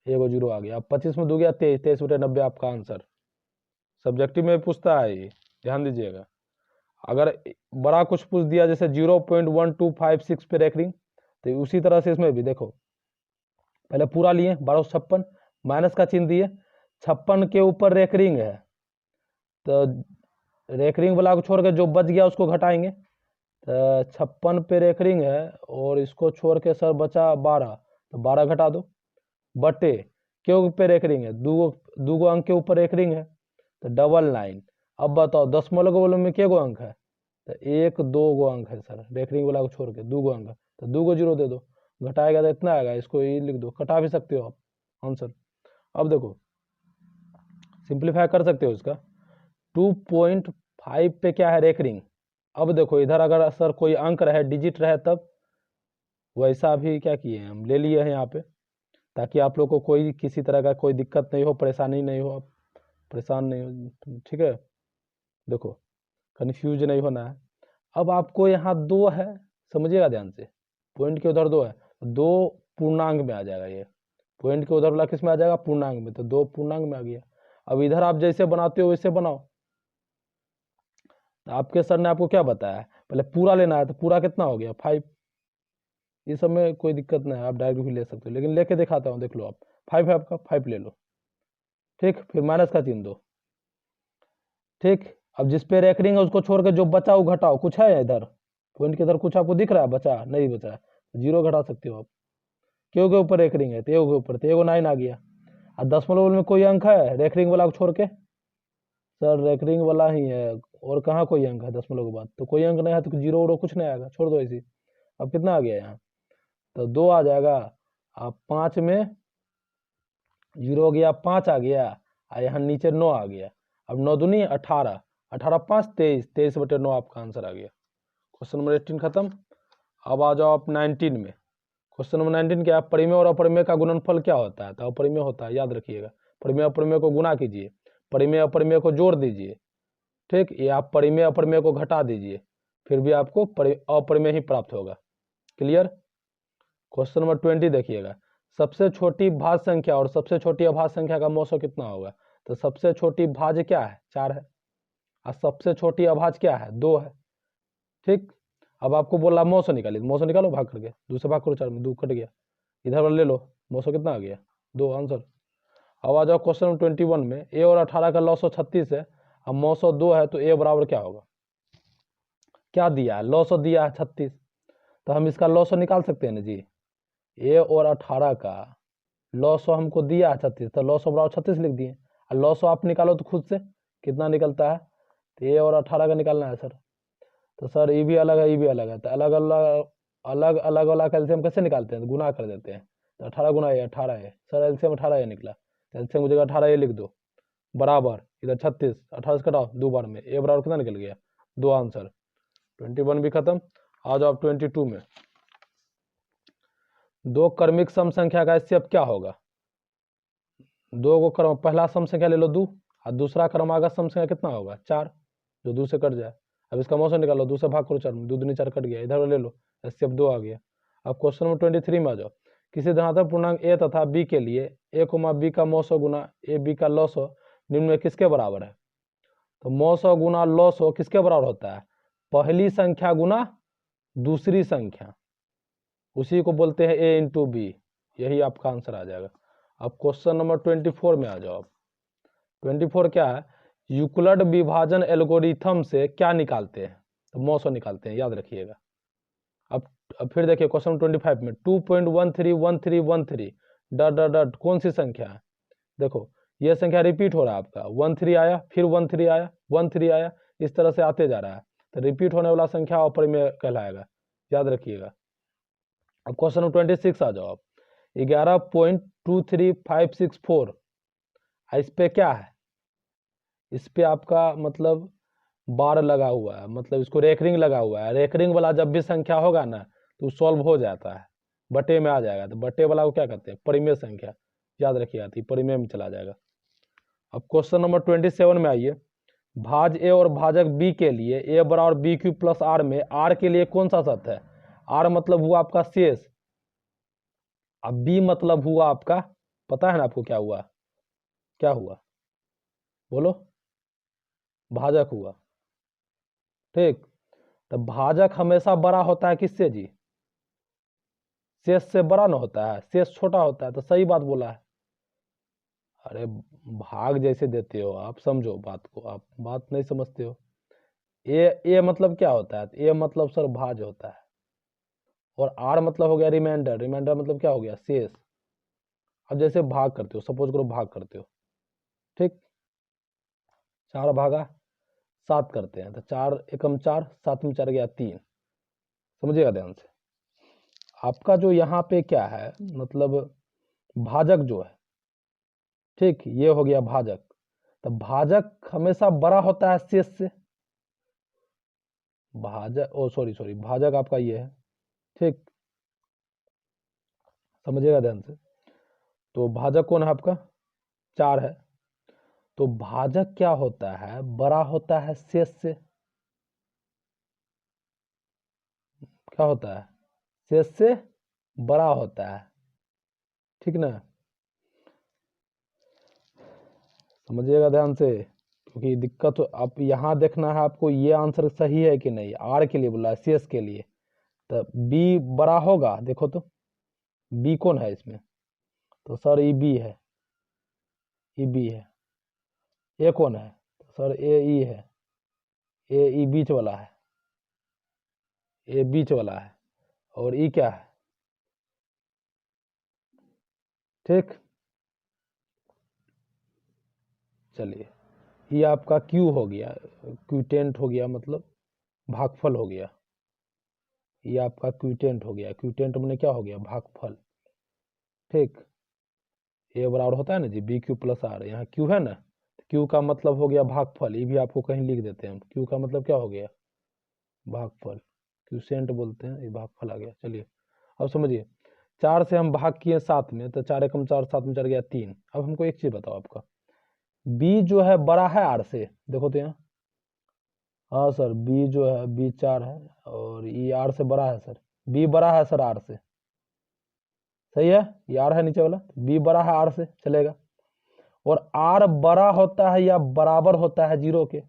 एगो 0 आ गया, अब 25 में 2 गया 23, 23 बटे 90 आपका आंसर, सब्जेक्टिव में पूछता है ये, ध्यान दीजिएगा, अगर बड़ा कुछ पूछ दिया जैसे 0.1256 पे रेकरिंग, तो उसी तरह से इसमें भी देखो, पहले पूरा लिए 1256, माइनस का चिन्ह दिए, 56 के ऊपर रेकरिंग है, तो रेकरिंग वाला को छोड़ के जो बच गया उसको घटाएंगे, तो 56 पे रेकरिंग है और इसको छोड़ के सर बचा 12, तो 12 घटा दो, बटे क्यों पे रेकरिंग है, दो अंक के ऊपर रेकरिंग है, तो 99, अब बताओ दशमलव के में क्या गो अंक है, तो 1 2 गो अंक है सर, रेकरिंग वाला को छोड़ के 2 गो अंक है, तो 2 गो जीरो दे दो, घटाएगा तो इतना आएगा, इसको ये लिख दो, कटा भी सकते हो आप आंसर। अब देखो सिंप्लीफाई कर सकते हो इसका, 2.5 पे क्या है रेकरिंग। अब देखो इधर अगर सर कोई अंक रहे, डिजिट रहे, तब वैसा भी क्या किए हैं हम, ले लिए हैं यहाँ पे, ताकि आप लोग को कोई किसी तरह का कोई दिक्कत नहीं हो, परेशानी नहीं हो, आप परेशान नहीं हो, ठीक है। देखो कन्फ्यूज नहीं होना है। अब आपको यहाँ 2 है, समझिएगा ध्यान से, पॉइंट के उधर 2 है, 2 पूर्णांक में आ जाएगा, ये पॉइंट के उधर वाला किस में आ जाएगा, पूर्णांक में, तो 2 पूर्णांक में आ गया। अब इधर आप जैसे बनाते हो वैसे बनाओ। आपके सर ने आपको क्या बताया, पहले पूरा लेना है, तो पूरा कितना हो गया 5। इस सब में कोई दिक्कत नहीं है, आप डायरेक्ट भी ले सकते हो, लेकिन लेके दिखाता हूँ, देख लो आप 5 है आपका, 5 ले लो, ठीक, फिर माइनस का चिन्ह दो, ठीक। अब जिस पे रेकरिंग है उसको छोड़ के जो बचा वो घटाओ, कुछ है इधर पॉइंट के इधर कुछ आपको दिख रहा है, बचा नहीं, बचा जीरो घटा सकते हो आप, क्यों के ऊपर रेकरिंग है, तो के ऊपर, तो 9 आ गया। और दशमलव में कोई अंक है रेकरिंग वाला को छोड़ के, सर रेकरिंग वाला ही है, और कहाँ कोई अंक है दशमलव के बाद, तो कोई अंक नहीं है, तो जीरो उरो कुछ नहीं आएगा, छोड़ दो इसी। अब कितना आ गया यहाँ, तो 2 आ जाएगा, अब 5 में जीरो हो गया, 5 आ गया, और यहाँ नीचे 9 आ गया। अब 9 दूनी 18, 18 5 23, 23/9 आपका आंसर आ गया। क्वेश्चन नंबर 18 खत्म। अब आ जाओ आप 19 में। क्वेश्चन नंबर 19 क्या है, परिमेय और अपरिमेय का गुणनफल क्या होता है, तो अपरिमेय होता है, याद रखिएगा। परिमेय अपरिमेय को गुणा कीजिए, परिमेय अपरिमेय को जोड़ दीजिए, ठीक, या आप परिमेय अपरिमेय को घटा दीजिए, फिर भी आपको अपरिमेय ही प्राप्त होगा। क्लियर। क्वेश्चन नंबर 20 देखिएगा, सबसे छोटी भाज्य संख्या और सबसे छोटी अभाज्य संख्या का मौसो कितना होगा, तो सबसे छोटी भाज्य क्या है, 4 है, और सबसे छोटी अभाज्य क्या है, 2 है, ठीक। अब आपको बोला मौसो निकालिए, मौसो निकालो भाग करके, 2 से भाग करो, 4 में 2 कट गया, इधर वाला ले लो, मौसो कितना आ गया, 2 आंसर। अब आ जाओ क्वेश्चन नंबर 21 में, ए और 18 का लॉसो 36 है, अब मौसो 2 है, तो ए बराबर क्या होगा, क्या दिया है, लॉसो दिया है 36, तो हम इसका लॉसो निकाल सकते हैं ना जी। ए और 18 का लॉसो हमको दिया है 36, तो लॉसो बराबर 36 लिख दिए, और लॉसो आप निकालो तो खुद से कितना निकलता है, तो ए और 18 का निकालना है सर। तो सर ये भी अलग है, ये भी अलग है, तो अलग अलग अलग अलग वाला कैल्शियम कैसे निकालते हैं, तो गुना कर देते हैं, तो 18 गुना ये 18 है सर, एलसीएम 18 ये निकला, तो एलसीएम मुझे 18 ये लिख दो, बराबर इधर 36, 18 से कटाओ 2 बार में, ए बराबर कितना निकल गया, 2 आंसर। 21 भी खत्म। आ जाओ आप 22 में, 2 क्रमिक सम संख्या का एचसीएफ क्या होगा, 2 को क्रम, पहला सम संख्या ले लो 2, और दूसरा क्रमागत सम संख्या कितना होगा 4, जो 2 से कट जाए। अब इसका मौसम निकालो, 2 से भाग करो 4 में, 2 दूनी 4 कट गया, इधर ले लो, एचसीएफ 2 आ गया। अब क्वेश्चन नंबर 23 में आ जाओ, किसी धनात्मक पूर्णांक ए तथा बी के लिए ए बी का मौसो गुना ए बी का लॉसो निम्न में किसके बराबर है, तो मौसो गुना लॉसो किसके बराबर होता है, पहली संख्या गुना दूसरी संख्या, उसी को बोलते हैं ए इंटू बी, यही आपका आंसर आ जाएगा। अब क्वेश्चन नंबर 24 में आ जाओ आप। 24 क्या है, यूक्लिड विभाजन एल्गोरिथम से क्या निकालते हैं, तो मौसो निकालते हैं, याद रखिएगा। अब फिर देखिए क्वेश्चन 25 में 2.131313 डॉट डॉट डॉट कौन सी संख्या है, देखो ये संख्या रिपीट हो रहा है आपका, 13 आया, फिर 13 आया, 13 आया, इस तरह से आते जा रहा है, तो रिपीट होने वाला संख्या अपरिमेय कहलाएगा, याद रखिएगा। अब क्वेश्चन नंबर 26 आ जाओ आप, 11.23564, इस पे क्या है, इस पे आपका मतलब बार लगा हुआ है, मतलब इसको रेकरिंग लगा हुआ है, रेकरिंग वाला जब भी संख्या होगा ना तो सॉल्व हो जाता है, बटे में आ जाएगा, तो बटे वाला को क्या कहते हैं, परिमेय संख्या, याद रखिए आती, परिमेय में चला जाएगा। अब क्वेश्चन नंबर 27 में आइए, भाज ए और भाजक बी के लिए ए बराबर बी क्यू प्लस आर में आर के लिए कौन सा सत्य है, आर मतलब हुआ आपका शेष, अब बी मतलब हुआ आपका, पता है ना आपको क्या हुआ, क्या हुआ बोलो, भाजक हुआ, ठीक। तो भाजक हमेशा बड़ा होता है किससे जी, शेष से बड़ा ना होता है, शेष छोटा होता है, तो सही बात बोला है। अरे भाग जैसे देते हो आप, समझो बात को, आप बात नहीं समझते हो। ए मतलब क्या होता है, ए मतलब सर भाज होता है, और आर मतलब हो गया रिमाइंडर, रिमाइंडर मतलब क्या हो गया, शेष। अब जैसे भाग करते हो, सपोज करो भाग करते हो, ठीक, 4 भागा 7 करते हैं तो 4 एकम 4, 7 में 4 गया 3। समझिएगा ध्यान से, आपका जो यहाँ पे क्या है मतलब भाजक जो है, ठीक, ये हो गया भाजक। तो भाजक हमेशा बड़ा होता है शेष से, भाजक सॉरी भाजक आपका ये है, ठीक, समझिएगा ध्यान से। तो भाजक कौन है आपका 4 है, तो भाजक क्या होता है, बड़ा होता है शेष से। क्या होता है, शेष से बड़ा होता है, ठीक ना, समझिएगा ध्यान से, क्योंकि दिक्कत तो आप यहाँ देखना है आपको ये आंसर सही है कि नहीं। आर के लिए बोला है, शेष के लिए, तो बी बड़ा होगा, देखो तो बी कौन है इसमें, तो सर ई बी है, ई बी है। ए कौन है, तो सर ए ई है, ए ई बीच वाला है, ए बीच वाला है, और ई क्या है, ठीक। चलिए, ये आपका क्यू हो गया, क्यूटेंट हो गया, मतलब भागफल हो गया। ये आपका क्यूटेंट हो गया, क्यूटेंट में क्या हो गया, भागफल, ठीक। ए बराबर होता है ना जी बी क्यू प्लस आर, यहाँ क्यू है ना, क्यू का मतलब हो गया भागफल। ये भी आपको कहीं लिख देते हैं हम, क्यू का मतलब क्या हो गया, भागफल, क्यूसेंट बोलते हैं, ये भागफल आ गया। चलिए अब समझिए, 4 से हम भाग किए 7 में, तो 4 एकम 4, 7 में 4 गया 3। अब हमको एक चीज बताओ, आपका बी जो है बड़ा है आर से, देखो तो यहाँ, हाँ सर बी जो है बी 4 है, और ये आर से बड़ा है सर, बी बड़ा है सर आर से, सही है, ये आर है नीचे वाला, बी बड़ा है आर से, चलेगा। और आर बड़ा होता है या बराबर होता है 0 के,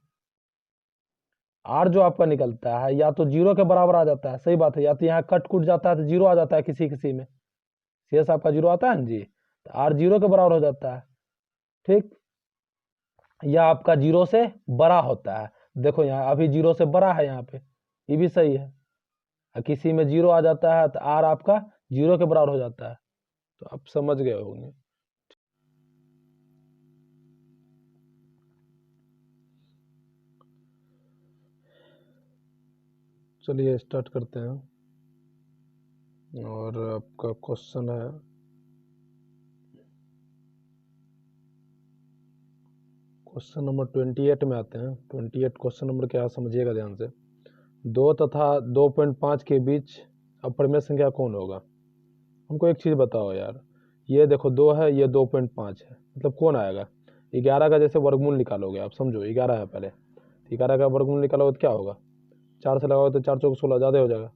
आर जो आपका निकलता है या तो 0 के बराबर आ जाता है, सही बात है, या तो यहाँ कट कुट जाता है तो 0 आ जाता है, किसी किसी में शेष आपका 0 आता है ना जी, तो आर 0 के बराबर हो जाता है, ठीक। या आपका 0 से बड़ा होता है, देखो यहाँ अभी 0 से बड़ा है यहाँ पे, ये भी सही है। किसी में 0 आ जाता है तो आर आपका 0 के बराबर हो जाता है, तो आप समझ गए होंगे। चलिए स्टार्ट करते हैं, और आपका क्वेश्चन है, क्वेश्चन नंबर 28 में आते हैं। 28 क्वेश्चन नंबर क्या है समझिएगा ध्यान से। 2 तथा 2.5 के बीच अपरिमेय संख्या कौन होगा। हमको एक चीज बताओ यार, ये देखो 2 है, ये 2.5 है, मतलब कौन आएगा। 11 का जैसे वर्गमूल निकालोगे, आप समझो 11 है पहले, 11 का वर्गमूल निकालोगे तो क्या होगा, 4 से लगाओगे तो 4 चौक 16 ज़्यादा हो जाएगा,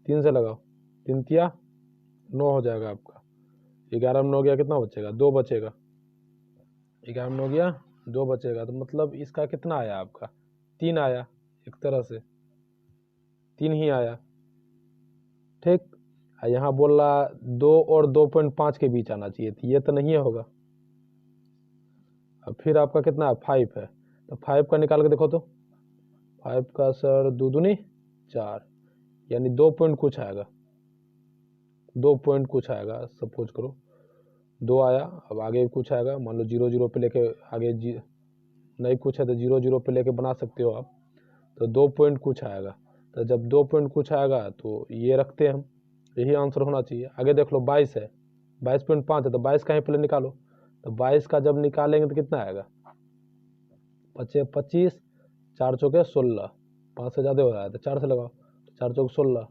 3 से लगाओ, 3 तिया 9 हो जाएगा आपका। 11 में 9 गया, कितना बचेगा, 2 बचेगा, 11 में 9 गया 2 बचेगा, तो मतलब इसका कितना आया आपका, 3 आया, एक तरह से 3 ही आया, ठीक। यहाँ बोल रहा 2 और 2.5 के बीच आना चाहिए, तो ये तो नहीं होगा। अब फिर आपका कितना है, 5 है, तो 5 का निकाल के देखो तो, 5 का सर 2 दूनी 4, यानी 2 पॉइंट कुछ आएगा, 2 पॉइंट कुछ आएगा, सपोज करो 2 आया। अब आगे कुछ आएगा, मान लो 0 0 पे लेके आगे नहीं कुछ है तो 0 0 पे लेके बना सकते हो आप, तो 2 पॉइंट कुछ आएगा। तो जब 2 पॉइंट कुछ आएगा तो ये रखते हैं हम, यही आंसर होना चाहिए। आगे देख लो 22 है, 22.5 है, तो 22 का ही पहले निकालो, तो 22 का जब निकालेंगे तो कितना आएगा, 25, 4 चौके 16, 5 से ज़्यादा हो रहा है तो 4 से लगाओ, 4 चौक 16,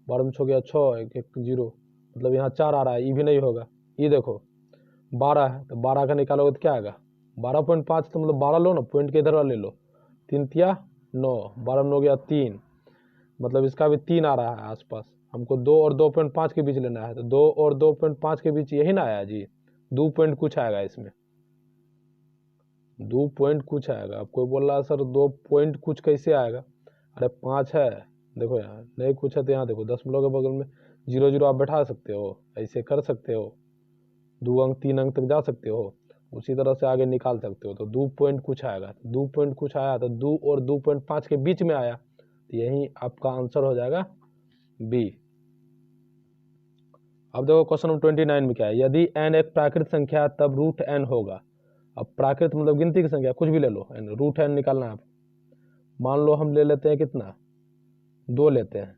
12 में 6 गया 6, 1 1 0, मतलब यहाँ 4 आ रहा है, ये भी नहीं होगा। ये देखो 12 है, तो 12 का निकालोगे तो क्या आएगा, 12.5, तो मतलब 12 लो ना, पॉइंट के इधर वाला ले लो, 3 तिया 9, 12 में 9 गया 3, मतलब इसका भी 3 आ रहा है आसपास। हमको 2 और 2.5 के बीच लेना है, तो 2 और 2.5 के बीच यही ना आया जी, 2 पॉइंट कुछ आएगा इसमें, 2 पॉइंट कुछ आएगा। अब कोई बोल रहा है सर 2 पॉइंट कुछ कैसे आएगा, अरे 5 है, देखो यहाँ नहीं कुछ है तो यहाँ देखो दशमलव के बगल में 0 0 आप बैठा सकते हो, ऐसे कर सकते हो, 2 अंक 3 अंक तक जा सकते हो, उसी तरह से आगे निकाल सकते हो। तो 2 पॉइंट कुछ आएगा, 2 पॉइंट कुछ आया तो 2 और 2.5 के बीच में आया, तो यही आपका आंसर हो जाएगा बी। अब देखो क्वेश्चन नंबर 29 में क्या है, यदि n एक प्राकृत संख्या है तब √n होगा। अब प्राकृत मतलब गिनती की संख्या, कुछ भी ले लो, n √n निकालना है आप, मान लो हम ले लेते हैं कितना, 2 लेते हैं,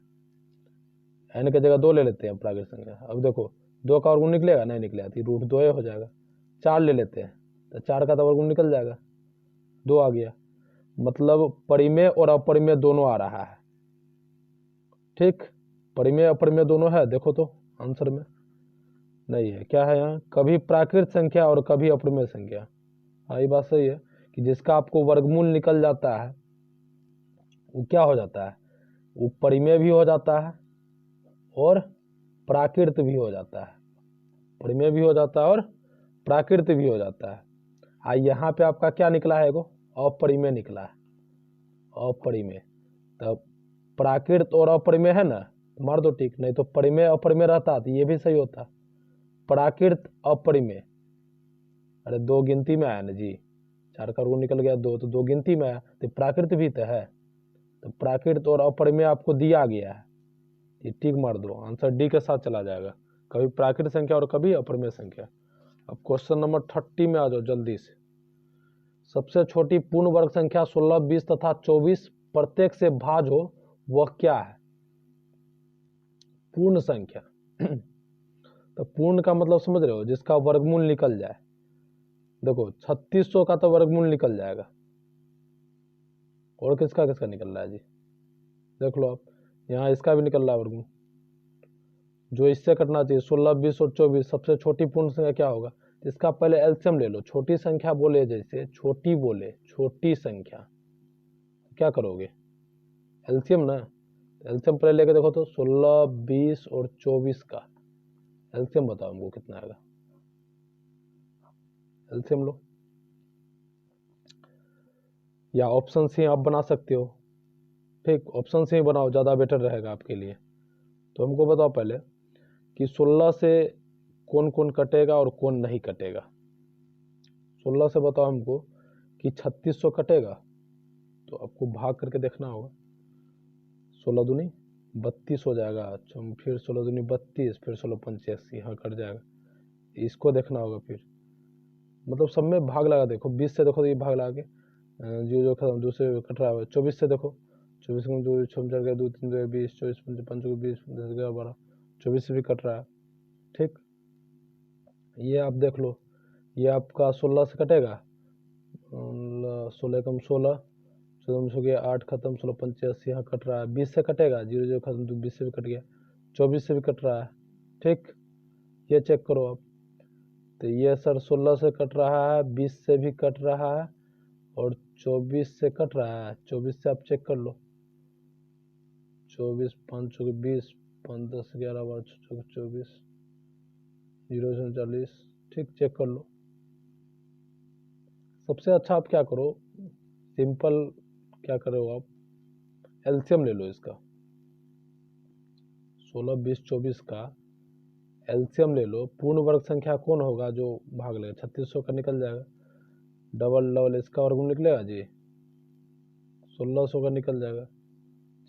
n की जगह 2 ले लेते हैं प्राकृत संख्या। अब देखो 2 का वर्गमूल निकलेगा, नहीं निकलेगा तो रूट 2 हो जाएगा। 4 ले लेते हैं तो 4 का तो वर्गमूल निकल जाएगा, 2 आ गया। मतलब परिमेय और अपरिमेय दोनों आ रहा है। ठीक, परिमेय अपरिमेय दोनों है, देखो तो आंसर में नहीं है। क्या है यहाँ, कभी प्राकृत संख्या और कभी अपरिमेय संख्या। हाँ ये बात सही है कि जिसका आपको वर्गमूल निकल जाता है वो क्या हो जाता है, वो परिमेय भी हो जाता है और प्राकृत भी हो जाता है। परिमेय भी हो जाता है और प्राकृत भी हो जाता है। यहाँ पे आपका क्या निकला है, एगो अपरिमेय निकला है, अपरिमेय। तब प्राकृत और अपरिमेय है ना, मार दो टिक, नहीं तो परिमेय अपरिमेय रहता तो ये भी सही होता। प्राकृत अपरिमेय, अरे 2 गिनती में आया ना जी, 4 का वर्गमूल निकल गया 2, तो 2 गिनती में आया, तो प्राकृत भी तो है। तो प्राकृत और अपरिमेय आपको दिया गया है, ये टिक मार दो, आंसर डी के साथ चला जाएगा, कभी प्राकृत संख्या और कभी अपरिमेय संख्या। अब क्वेश्चन नंबर 30 में आ जाओ जल्दी से। सबसे छोटी पूर्ण वर्ग संख्या 16, 20 तथा 24 प्रत्येक से भाज्य हो वह क्या है। पूर्ण संख्या तो पूर्ण का मतलब समझ रहे हो, जिसका वर्गमूल निकल जाए। देखो 3600 का तो वर्गमूल निकल जाएगा, और किसका किसका निकल रहा है जी, देख लो आप, यहाँ इसका भी निकल रहा है वर्गमूल, जो इससे कटना चाहिए 16, 20 और 24। सबसे छोटी पूर्ण संख्या क्या होगा, इसका पहले एलसीएम ले लो। छोटी संख्या बोले, जैसे छोटी बोले, छोटी संख्या क्या करोगे, एलसीएम ना। एलसीएम पहले लेके देखो तो 16, 20 और 24 का एलसीएम बताओ हमको कितना आएगा, एलसीएम लो, या ऑप्शन से आप बना सकते हो। ठीक, ऑप्शन से ही बनाओ, ज़्यादा बेटर रहेगा आपके लिए। तो हमको बताओ पहले कि 16 से कौन कौन कटेगा और कौन नहीं कटेगा। 16 से बताओ हमको कि 3600 कटेगा, तो आपको भाग करके देखना होगा। 16 दूनी 32 हो जाएगा, अच्छा फिर 16 दूनी 32, फिर 16 85, हाँ कट जाएगा। इसको देखना होगा फिर, मतलब सब में भाग लगा देखो। 20 से देखो तो ये भाग लगा के जो खत्म, दूसरे कट रहा है। 24 से देखो, 24 को 2 6 4 2 3 2 20, 24 5 5 20 10 11 12, 24 से भी कट रहा है। ठीक, ये आप देख लो, ये आपका 16 से कटेगा, 16 कम 16, 14 हो गया 8 खत्म, 16 85, यहाँ कट रहा है। 20 से कटेगा, 0 0 खत्म, तो 20 से भी कट गया। 24 से भी कट रहा है। ठीक, ये चेक करो आप, तो ये सर 16 से कट रहा है, 20 से भी कट रहा है और 24 से कट रहा है। 24 से आप चेक कर लो, 24 5 चौके 20, 5 10 11 12 चौके 24, 0 से 40। ठीक, चेक कर लो। सबसे अच्छा आप क्या करो, सिंपल क्या करो आप, एलसीएम ले लो इसका। 16 20 24 का एलसीएम ले लो। पूर्ण वर्ग संख्या कौन होगा जो भाग लेगा, 3600 का निकल जाएगा। डबल डबल इसका वर्गमूल निकलेगा जी, 1600 का निकल जाएगा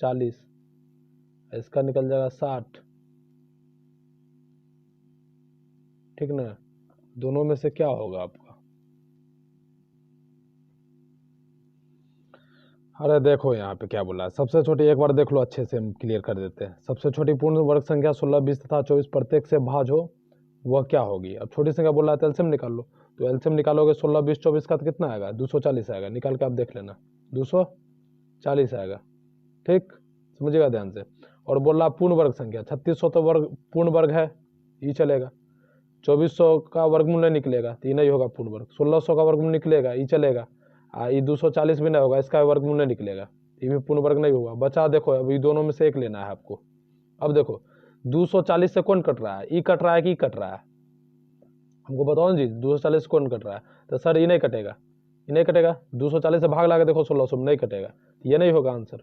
40, इसका निकल जाएगा 60। ठीक ना, दोनों में से क्या होगा आपका। अरे देखो यहाँ पे क्या बोला है, सबसे छोटी, एक बार देख लो अच्छे से, हम क्लियर कर देते हैं। सबसे छोटी पूर्ण वर्ग संख्या 16 20 तथा 24 प्रत्येक से भाज्य हो वह क्या होगी। अब छोटी संख्या बोला है तो एलसीएम निकाल लो। तो एलसीएम निकालोगे 16 20 24 का तो कितना आएगा, 240 आएगा। निकाल के आप देख लेना, 240 आएगा। ठीक, समझिएगा ध्यान से। और बोल रहा पूर्ण वर्ग संख्या 3600 तो वर्ग पूर्ण वर्ग है, ये चलेगा। 2400 का वर्गमूल नहीं निकलेगा तो ये नहीं होगा पूर्ण वर्ग। 1600 का वर्गमूल निकलेगा, ये चलेगा। ये 240 भी नहीं होगा, इसका वर्गमूल नहीं निकलेगा, ये भी पूर्ण वर्ग नहीं होगा। बचा देखो, अब ये दोनों में से एक लेना है आपको। अब देखो 240 से कौन कट रहा है, ई कट रहा है कि कट रहा है, हमको बताओ ना जी। 240 से कौन कट रहा है, तो सर ये नहीं कटेगा, ये नहीं कटेगा। 240 से भाग ला के देखो 1600 में, नहीं कटेगा, ये नहीं होगा आंसर,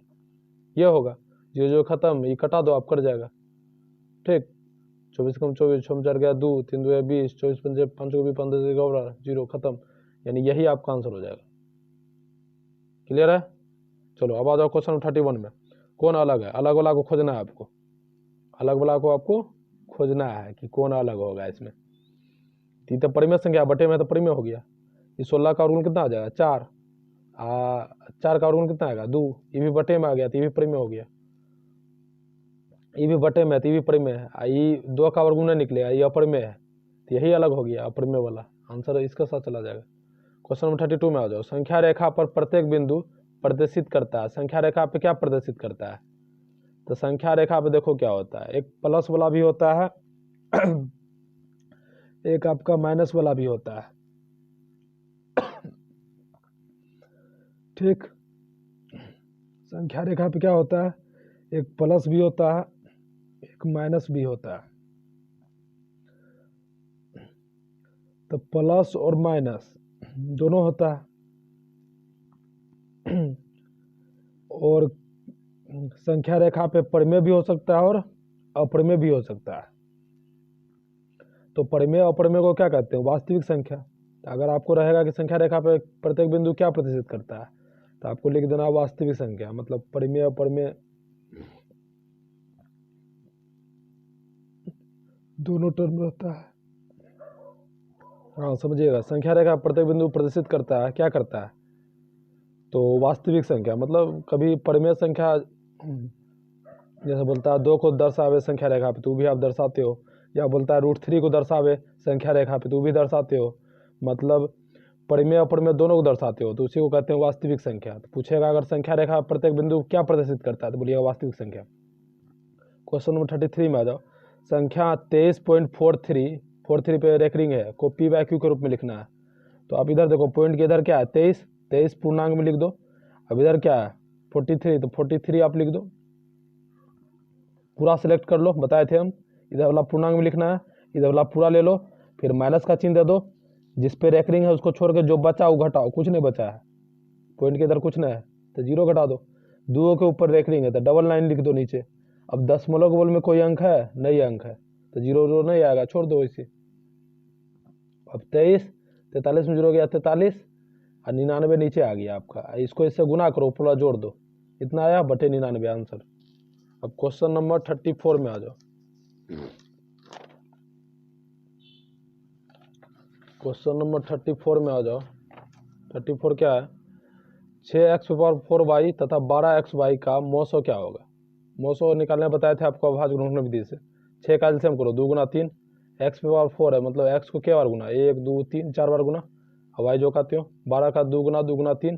ये होगा। जो खत्म, ये कटा दो, आप कट जाएगा। ठीक, 24 कम 24, 6 4 गया 2 3 2 20, 24 5 5 को भी 15 11 0 खत्म, यानी यही आपका आंसर हो जाएगा। क्लियर है। चलो अब आ जाओ क्वेश्चन 31 में। कौन अलग है, अलग वाला को खोजना है आपको, अलग वाला को आपको खोजना है कि कौन अलग होगा इसमें। तो परिमेय संख्या बटे में तो परिमेय हो गया। ये 16 का वर्गमूल कितना आ जाएगा, 4। 4 का वर्गमूल कितना आएगा 2, ये भी बटे में आ गया तो ये भी परिमेय हो गया, ये भी बटे में है तो ये भी परिमेय है, ये 2 का वर्गमूल नहीं निकलेगा, ये अपरिमेय है तो यही अलग हो गया अपरिमेय वाला, आंसर इसका साथ चला जाएगा। क्वेश्चन नंबर 32 में आ जाओ। संख्या रेखा पर प्रत्येक बिंदु प्रदर्शित करता है, संख्या रेखा पे क्या प्रदर्शित करता है, तो संख्या रेखा पे देखो क्या होता है, एक प्लस वाला भी होता है एक आपका माइनस वाला भी होता है, ठीक। संख्या रेखा पे क्या होता है, एक प्लस भी होता है एक माइनस भी होता है, तो प्लस और माइनस दोनों होता है, और संख्या रेखा पे परिमेय भी हो सकता है और अपरिमेय भी हो सकता है। तो परिमेय अपरिमेय को क्या कहते हैं, वास्तविक संख्या। अगर आपको रहेगा कि संख्या रेखा पे प्रत्येक बिंदु क्या प्रदर्शित करता है, तो आपको लिख देना वास्तविक संख्या, मतलब परिमेय अपरिमेय दोनों टर्म रहता है। हाँ समझिएगा, संख्या रेखा प्रत्येक बिंदु प्रदर्शित करता है, क्या करता है, तो वास्तविक संख्या, मतलब कभी परिमेय संख्या जैसे बोलता है 2 को दर्शावे संख्या रेखा पे तो भी आप दर्शाते हो, या बोलता है √3 को दर्शावे संख्या रेखा पे तो भी दर्शाते हो, मतलब परिमेय अपरिमेय दोनों को दर्शाते हो, तो उसी को कहते हैं वास्तविक संख्या। तो पूछेगा अगर संख्या रेखा प्रत्येक बिंदु क्या प्रदर्शित करता है, तो बोलिएगा वास्तविक संख्या। क्वेश्चन नंबर 33 में आ जाओ। संख्या 23.43 पे रेकरिंग है को p/q के रूप में लिखना है, तो आप इधर देखो पॉइंट के इधर क्या है 23 पूर्णांक में लिख दो, अब इधर क्या है 43 तो 43 आप लिख दो, पूरा सिलेक्ट कर लो, बताए थे हम, इधर वाला पूर्णांक में लिखना है, इधर वाला पूरा ले लो, फिर माइनस का चिन्ह दे दो, जिस पे रेकरिंग है उसको छोड़ के जो बचा वो घटाओ, कुछ नहीं बचा है, पॉइंट के इधर कुछ नहीं है तो 0 घटा दो, 2 के ऊपर रेकरिंग है तो डबल लाइन लिख दो नीचे। अब दशमलव के बोल में कोई अंक है नहीं अंक है तो 0 नहीं आएगा, छोड़ दो इसे। अब 43 में 0 गया 43 और 99 नीचे आ गया आपका, इसको इससे गुना करो पूरा जोड़ दो, इतना आया बटे 99 आंसर। अब क्वेश्चन नंबर 34 में आ जाओ। क्वेश्चन नंबर 34 में आ जाओ। 34 क्या है, 6x⁴y तथा 12xy का मौसो क्या होगा। मौसो निकालने बताए थे आपको अभाज्य गुणनफल विधि से। 6 का एलसीएम करो 2 गुना 3, x⁴ है मतलब x को क्या बार गुना 1 2 3 4 बार गुना, अब y जो कहते हो 12 का 2 गुना 3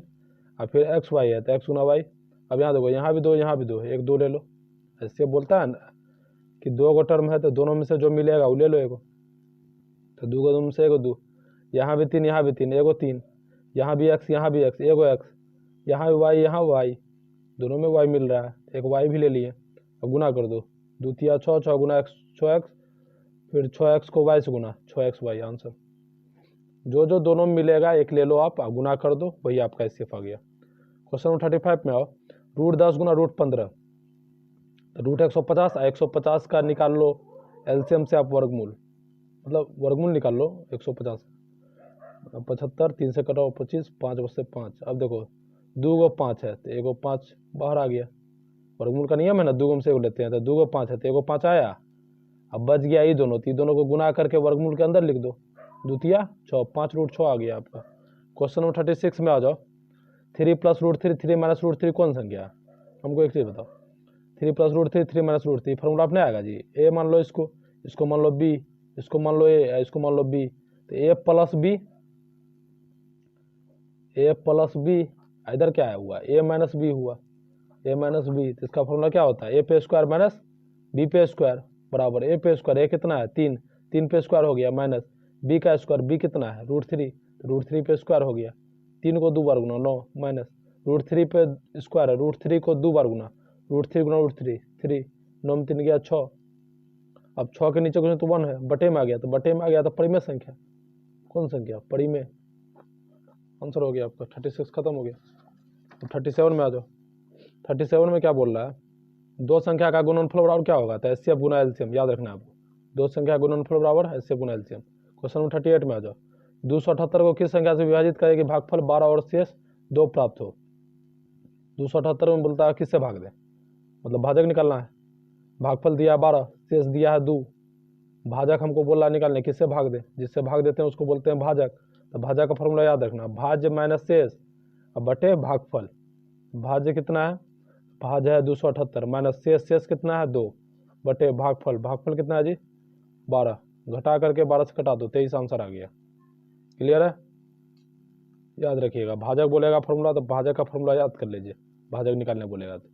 और फिर xy है तो x गुना y। अब यहाँ देखो यहाँ भी 2 यहाँ भी 2, 1 2 ले लो, ऐसे बोलता है ना कि 2 गो टर्म है तो दोनों में से जो मिलेगा वो ले लो एगो, तो 2 गो में से एगो 2, यहाँ भी 3 यहाँ भी 3 एगो 3, यहाँ भी x यहाँ भी x एगो x, यहाँ भी y यहाँ y, दोनों में y मिल रहा है, एक y भी ले लिए। अब गुना कर दो 2 तिया 6, 6 गुना x 6x, फिर 6x को y से गुना 6xy आंसर। जो जो दोनों में मिलेगा एक ले लो आप, गुना कर दो, वही आपका एसएफ आ गया। क्वेश्चन नंबर 35 में आओ। √10 गुना √15 √150 150 का निकाल लो एलसीएम से आप वर्गमूल, मतलब वर्गमूल निकाल लो 150, 75 3 से कटाओ 25 5 बसे 5। अब देखो 2 गो 5 है तो एगो 5 बाहर आ गया, वर्गमूल का नियम है ना 2 गो से एगो लेते हैं, तो 2 गो 5 है तो एगो 5 आया, अब बच गया ये दोनों, तो दोनों को गुना करके वर्गमूल के अंदर लिख दो, 2 तिया 6 5√6 आ गया आपका। क्वेश्चन नंबर 36 में आ जाओ। 3 + √3 3 - √3 कौन संख्या है, हमको एक चीज बताओ। 3 + √3 3 - √3 फॉर्मूला अपने आएगा जी, ए मान लो इसको मान लो बी, इसको मान लो ए, इसको मान लो बी, तो ए प्लस बी, इधर क्या है हुआ ए माइनस बी हुआ, ए माइनस बी, तो इसका फॉर्मूला क्या होता है ए पे स्क्वायर माइनस बी पे स्क्वायर बराबर ए पे स्क्वायर, ए कितना है 3, 3 पे स्क्वायर हो गया माइनस बी का स्क्वायर, बी कितना है √3, तो √3 पे स्क्वायर हो गया, 3 को 2 बार गुना 9 माइनस √3 पे स्क्वायर है, √3 को 2 बार गुना, √3 गुना √3 3, 9 में 3 गया 6, अब 6 के नीचे कुछ तो 1 है, बटे में आ गया, तो बटे में आ गया तो परिमेय संख्या, कौन संख्या परिमेय, आंसर हो गया आपका। 36 खत्म हो गया। तो 37 में आ जाओ। 37 में क्या बोल रहा है, दो संख्या का गुणनफल बराबर क्या होगा, तो एचसीएफ गुना एलसीएम, याद रखना आपको, दो संख्या गुणनफल बराबर एचसीएफ गुना एलसीएम। क्वेश्चन नंबर 38 में आ जाओ। 278 को किस संख्या से विभाजित करें कि भागफल 12 और शेष 2 प्राप्त हो। 278 में बोलता है किससे भाग दे, मतलब भाजक निकालना है, भागफल दिया 12 शेष दिया है 2, भाजक हमको बोला निकालने, किससे भाग दे, जिससे भाग देते हैं उसको बोलते हैं भाजक। तो भाजक का फॉर्मूला याद रखना, भाज्य माइनस शेष अब बटे भागफल, भाज्य कितना है, भाज्य है 278 माइनस शेष कितना है 2 बटे भागफल, भागफल कितना है जी 12, घटा करके 12 से घटा दो 23 आंसर आ गया। क्लियर है, याद रखिएगा। भाजक बोलेगा फॉर्मूला तो भाजक का फॉर्मूला याद कर लीजिए, भाजक निकालने बोलेगा तो।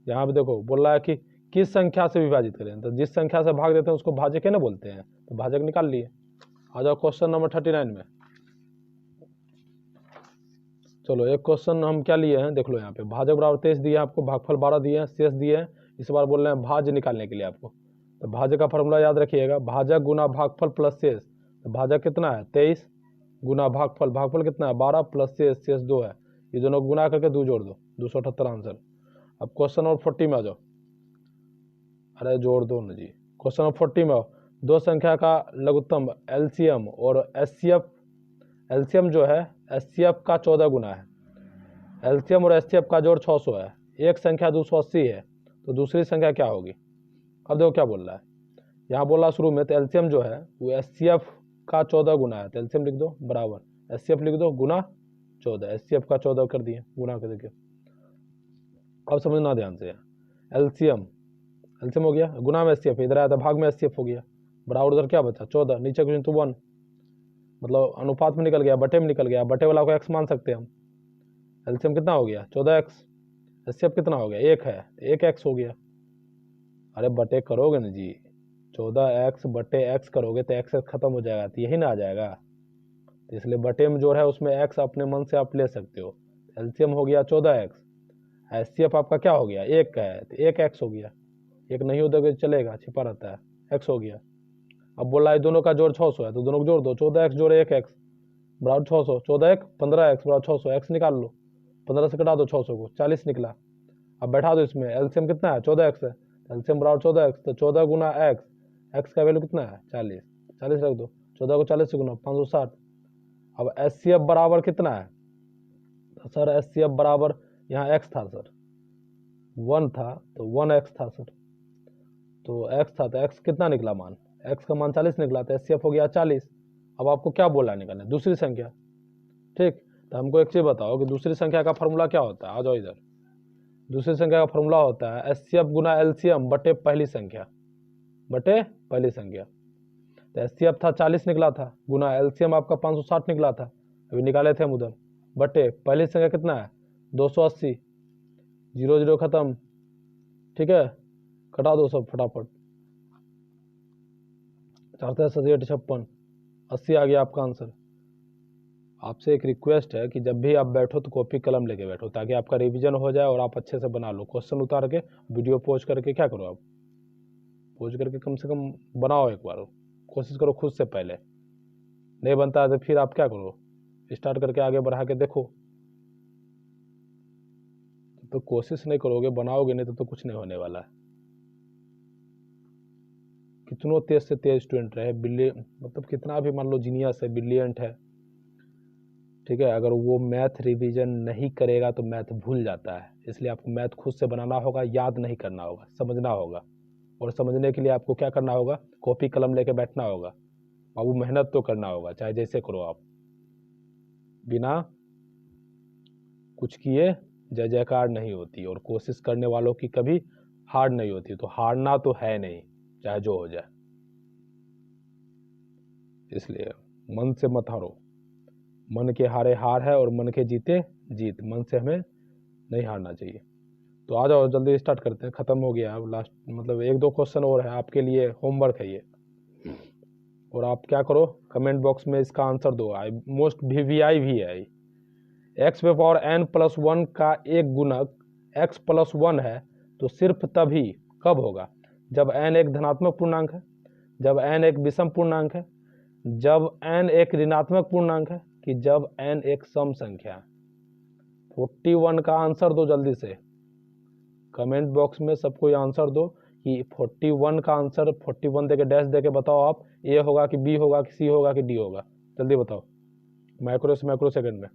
यहाँ पे देखो बोल रहा है कि किस संख्या से विभाजित करें, तो जिस संख्या से भाग देते हैं उसको भाजक है ना बोलते हैं, तो भाजक निकाल लिए। आ जाओ क्वेश्चन नंबर 39 में। चलो एक क्वेश्चन हम क्या लिए हैं देख लो, यहाँ पे भाजक बराबर 23 दिए हैं आपको, भागफल 12 दिए हैं, शेष दिए हैं। इस बार बोल रहे हैं भाज्य निकालने के लिए आपको, तो भाजक का फॉर्मूला याद रखिएगा, भाजक गुना भागफल प्लस शेष। तो भाजक कितना है 23 गुना भागफल, भागफल कितना है 12 प्लस शेष 2 है, ये दोनों गुना करके 2 जोड़ दो 278 आंसर। अब क्वेश्चन नंबर 40 में आ जाओ, अरे जोड़ दो ना जी। क्वेश्चन नंबर 40 में आओ, दो संख्या का लघुत्तम एलसीएम और एचसीएफ, एलसीएम जो है एचसीएफ का 14 गुना है, एलसीएम और एचसीएफ का जोड़ 600 है, एक संख्या 280 है, तो दूसरी संख्या क्या होगी। अब देखो क्या बोल रहा है, यहाँ बोला शुरू में तो एलसीएम जो है वो एचसीएफ का 14 गुना है, तो एलसीएम लिख दो बराबर एचसीएफ लिख दो गुना 14, एचसीएफ का 14 कर दिए गुना कर देखिए। अब समझना ध्यान से, एलसीएम एलसीएम हो गया गुना में एचसीएफ, इधर आया था भाग में एचसीएफ हो गया, बराबर उधर क्या बचा 14, नीचे कुछ तो 1, मतलब अनुपात में निकल गया, बटे में निकल गया, बटे वाला को एक्स मान सकते हैं हम। एलसीएम कितना हो गया 14x, एचसीएफ कितना हो गया 1 है, 1x हो गया। अरे बटे करोगे ना जी, 14x बटे x करोगे तो x खत्म हो जाएगा, तो यही ना आ जाएगा, तो इसलिए बटे में जो है उसमें x अपने मन से आप ले सकते हो। एलसीएम हो गया 14x, एचसीएफ आपका क्या हो गया 1 का है, तो 1x हो गया, 1 नहीं हो दोगे चलेगा, छिपा रहता है, x हो गया। अब बोला है दोनों का जोड़ 600 है, तो दोनों को जोड़ दो, 14x जोड़े 1x बराबर 600, 14 15x बराबर 600, x निकाल लो, 15 से कटा दो 600 को 40 निकला। अब बैठा दो इसमें, एलसीएम कितना है 14x है, एलसीएम बराबर 14x, तो 14 गुना x, x का वैल्यू कितना है 40, 40 रख दो, 14 को 40 से गुना 560। अब एचसीएफ बराबर कितना है, तो सर एचसीएफ बराबर यहाँ x था सर 1 था, तो 1x था सर, तो x था तो x कितना निकला मान, x का मान 40 निकला, तो एचसीएफ हो गया 40। अब आपको क्या बोला निकालना, दूसरी संख्या, ठीक। तो हमको एक चीज बताओ कि दूसरी संख्या का फॉर्मूला क्या होता है, आ जाओ इधर। दूसरी संख्या का फॉर्मूला होता है एचसीएफ गुना एलसीएम बटे पहली संख्या, बटे पहली संख्या। तो एचसीएफ था 40 निकला था, गुना एलसीएम आपका 560 निकला था, अभी निकाले थे हम उधर, बटे पहली संख्या कितना है 280, 0 0 खत्म, ठीक है, कटा दो सब फटाफट, 4 7 56, 80 आ गया आपका आंसर। आपसे एक रिक्वेस्ट है कि जब भी आप बैठो तो कॉपी कलम लेके बैठो, ताकि आपका रिवीजन हो जाए और आप अच्छे से बना लो। क्वेश्चन उतार के वीडियो पोज करके क्या करो, आप पोज करके कम से कम बनाओ, एक बार कोशिश करो खुद से, पहले नहीं बनता है तो फिर आप क्या करो, स्टार्ट करके आगे बढ़ा के देखो। तो कोशिश नहीं करोगे, बनाओगे नहीं तो कुछ नहीं होने वाला है। कितनों तेज से तेज स्टूडेंट रहे, मतलब कितना भी मान लो जीनियस है, ब्रिलियंट है, ठीक है, अगर वो मैथ रिवीजन नहीं करेगा तो मैथ भूल जाता है। इसलिए आपको मैथ खुद से बनाना होगा, याद नहीं करना होगा, समझना होगा, और समझने के लिए आपको क्या करना होगा, कॉपी कलम लेके बैठना होगा, और वो मेहनत तो करना होगा, चाहे जैसे करो आप। बिना कुछ किए जय जयकार नहीं होती, और कोशिश करने वालों की कभी हार नहीं होती, तो हारना तो है नहीं, चाहे जो हो जाए। इसलिए मन से मत हारो, मन के हारे हार है और मन के जीते जीत, मन से हमें नहीं हारना चाहिए। तो आ जाओ जल्दी स्टार्ट करते हैं, खत्म हो गया अब, लास्ट मतलब 1 2 क्वेश्चन और है आपके लिए, होमवर्क है ये, और आप क्या करो कमेंट बॉक्स में इसका आंसर दो। मोस्ट वीवीआई भी है, एक्स पे पावर n प्लस 1 का एक गुणक x प्लस 1 है, तो सिर्फ तभी कब होगा, जब n एक धनात्मक पूर्णांक है, जब n एक विषम पूर्णांक है, जब n एक ऋणात्मक पूर्णांक है, कि जब n एक सम संख्या है। 41 का आंसर दो जल्दी से, कमेंट बॉक्स में सबको आंसर दो कि 41 का आंसर, 41 देके डैश देके बताओ आप, ए होगा कि बी होगा कि सी होगा कि डी होगा, जल्दी बताओ माइक्रो से माइक्रो सेकंड में।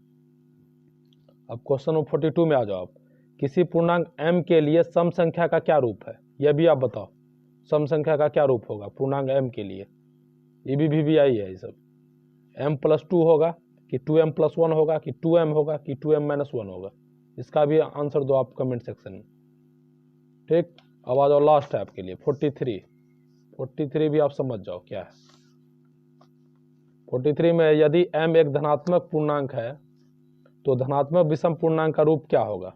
अब क्वेश्चन नंबर 42 में आ जाओ आप, किसी पूर्णांक m के लिए सम संख्या का क्या रूप है, यह भी आप बताओ, सम संख्या का क्या रूप होगा पूर्णांक m के लिए। ये भी वीवीआई है ये सब। m प्लस 2 होगा कि 2m+1 होगा कि 2m होगा कि 2m-1 होगा। इसका भी आंसर दो आप कमेंट सेक्शन में। ठीक, अब आ जाओ लास्ट है आपके लिए 43 भी आप समझ जाओ क्या है। 43 में यदि m एक धनात्मक पूर्णांक है तो धनात्मक विषम पूर्णांक का रूप क्या होगा।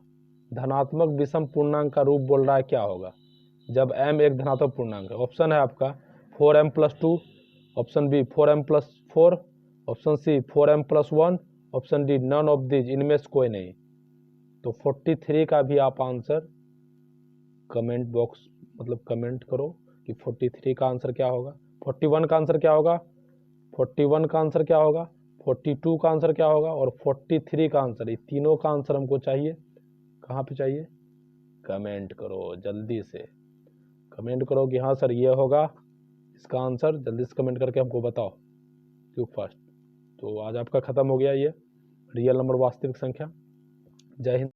धनात्मक विषम पूर्णांक का रूप बोल रहा है क्या होगा जब m एक धनात्मक पूर्णांक है। ऑप्शन है आपका 4m+2, option B 4m+4, option C 4m+1, option D none of these, इनमें से कोई नहीं। तो 43 का भी आप आंसर कमेंट बॉक्स मतलब कमेंट करो कि 43 का आंसर क्या होगा, 41 का आंसर क्या होगा, 41 का आंसर क्या होगा, 42 का आंसर क्या होगा और 43 का आंसर। ये तीनों का आंसर हमको चाहिए। कहाँ पे चाहिए, कमेंट करो जल्दी से, कमेंट करो कि हाँ सर ये होगा इसका आंसर। जल्दी से कमेंट करके हमको बताओ, क्यों फास्ट। तो आज आपका खत्म हो गया ये रियल नंबर वास्तविक संख्या। जय हिंद।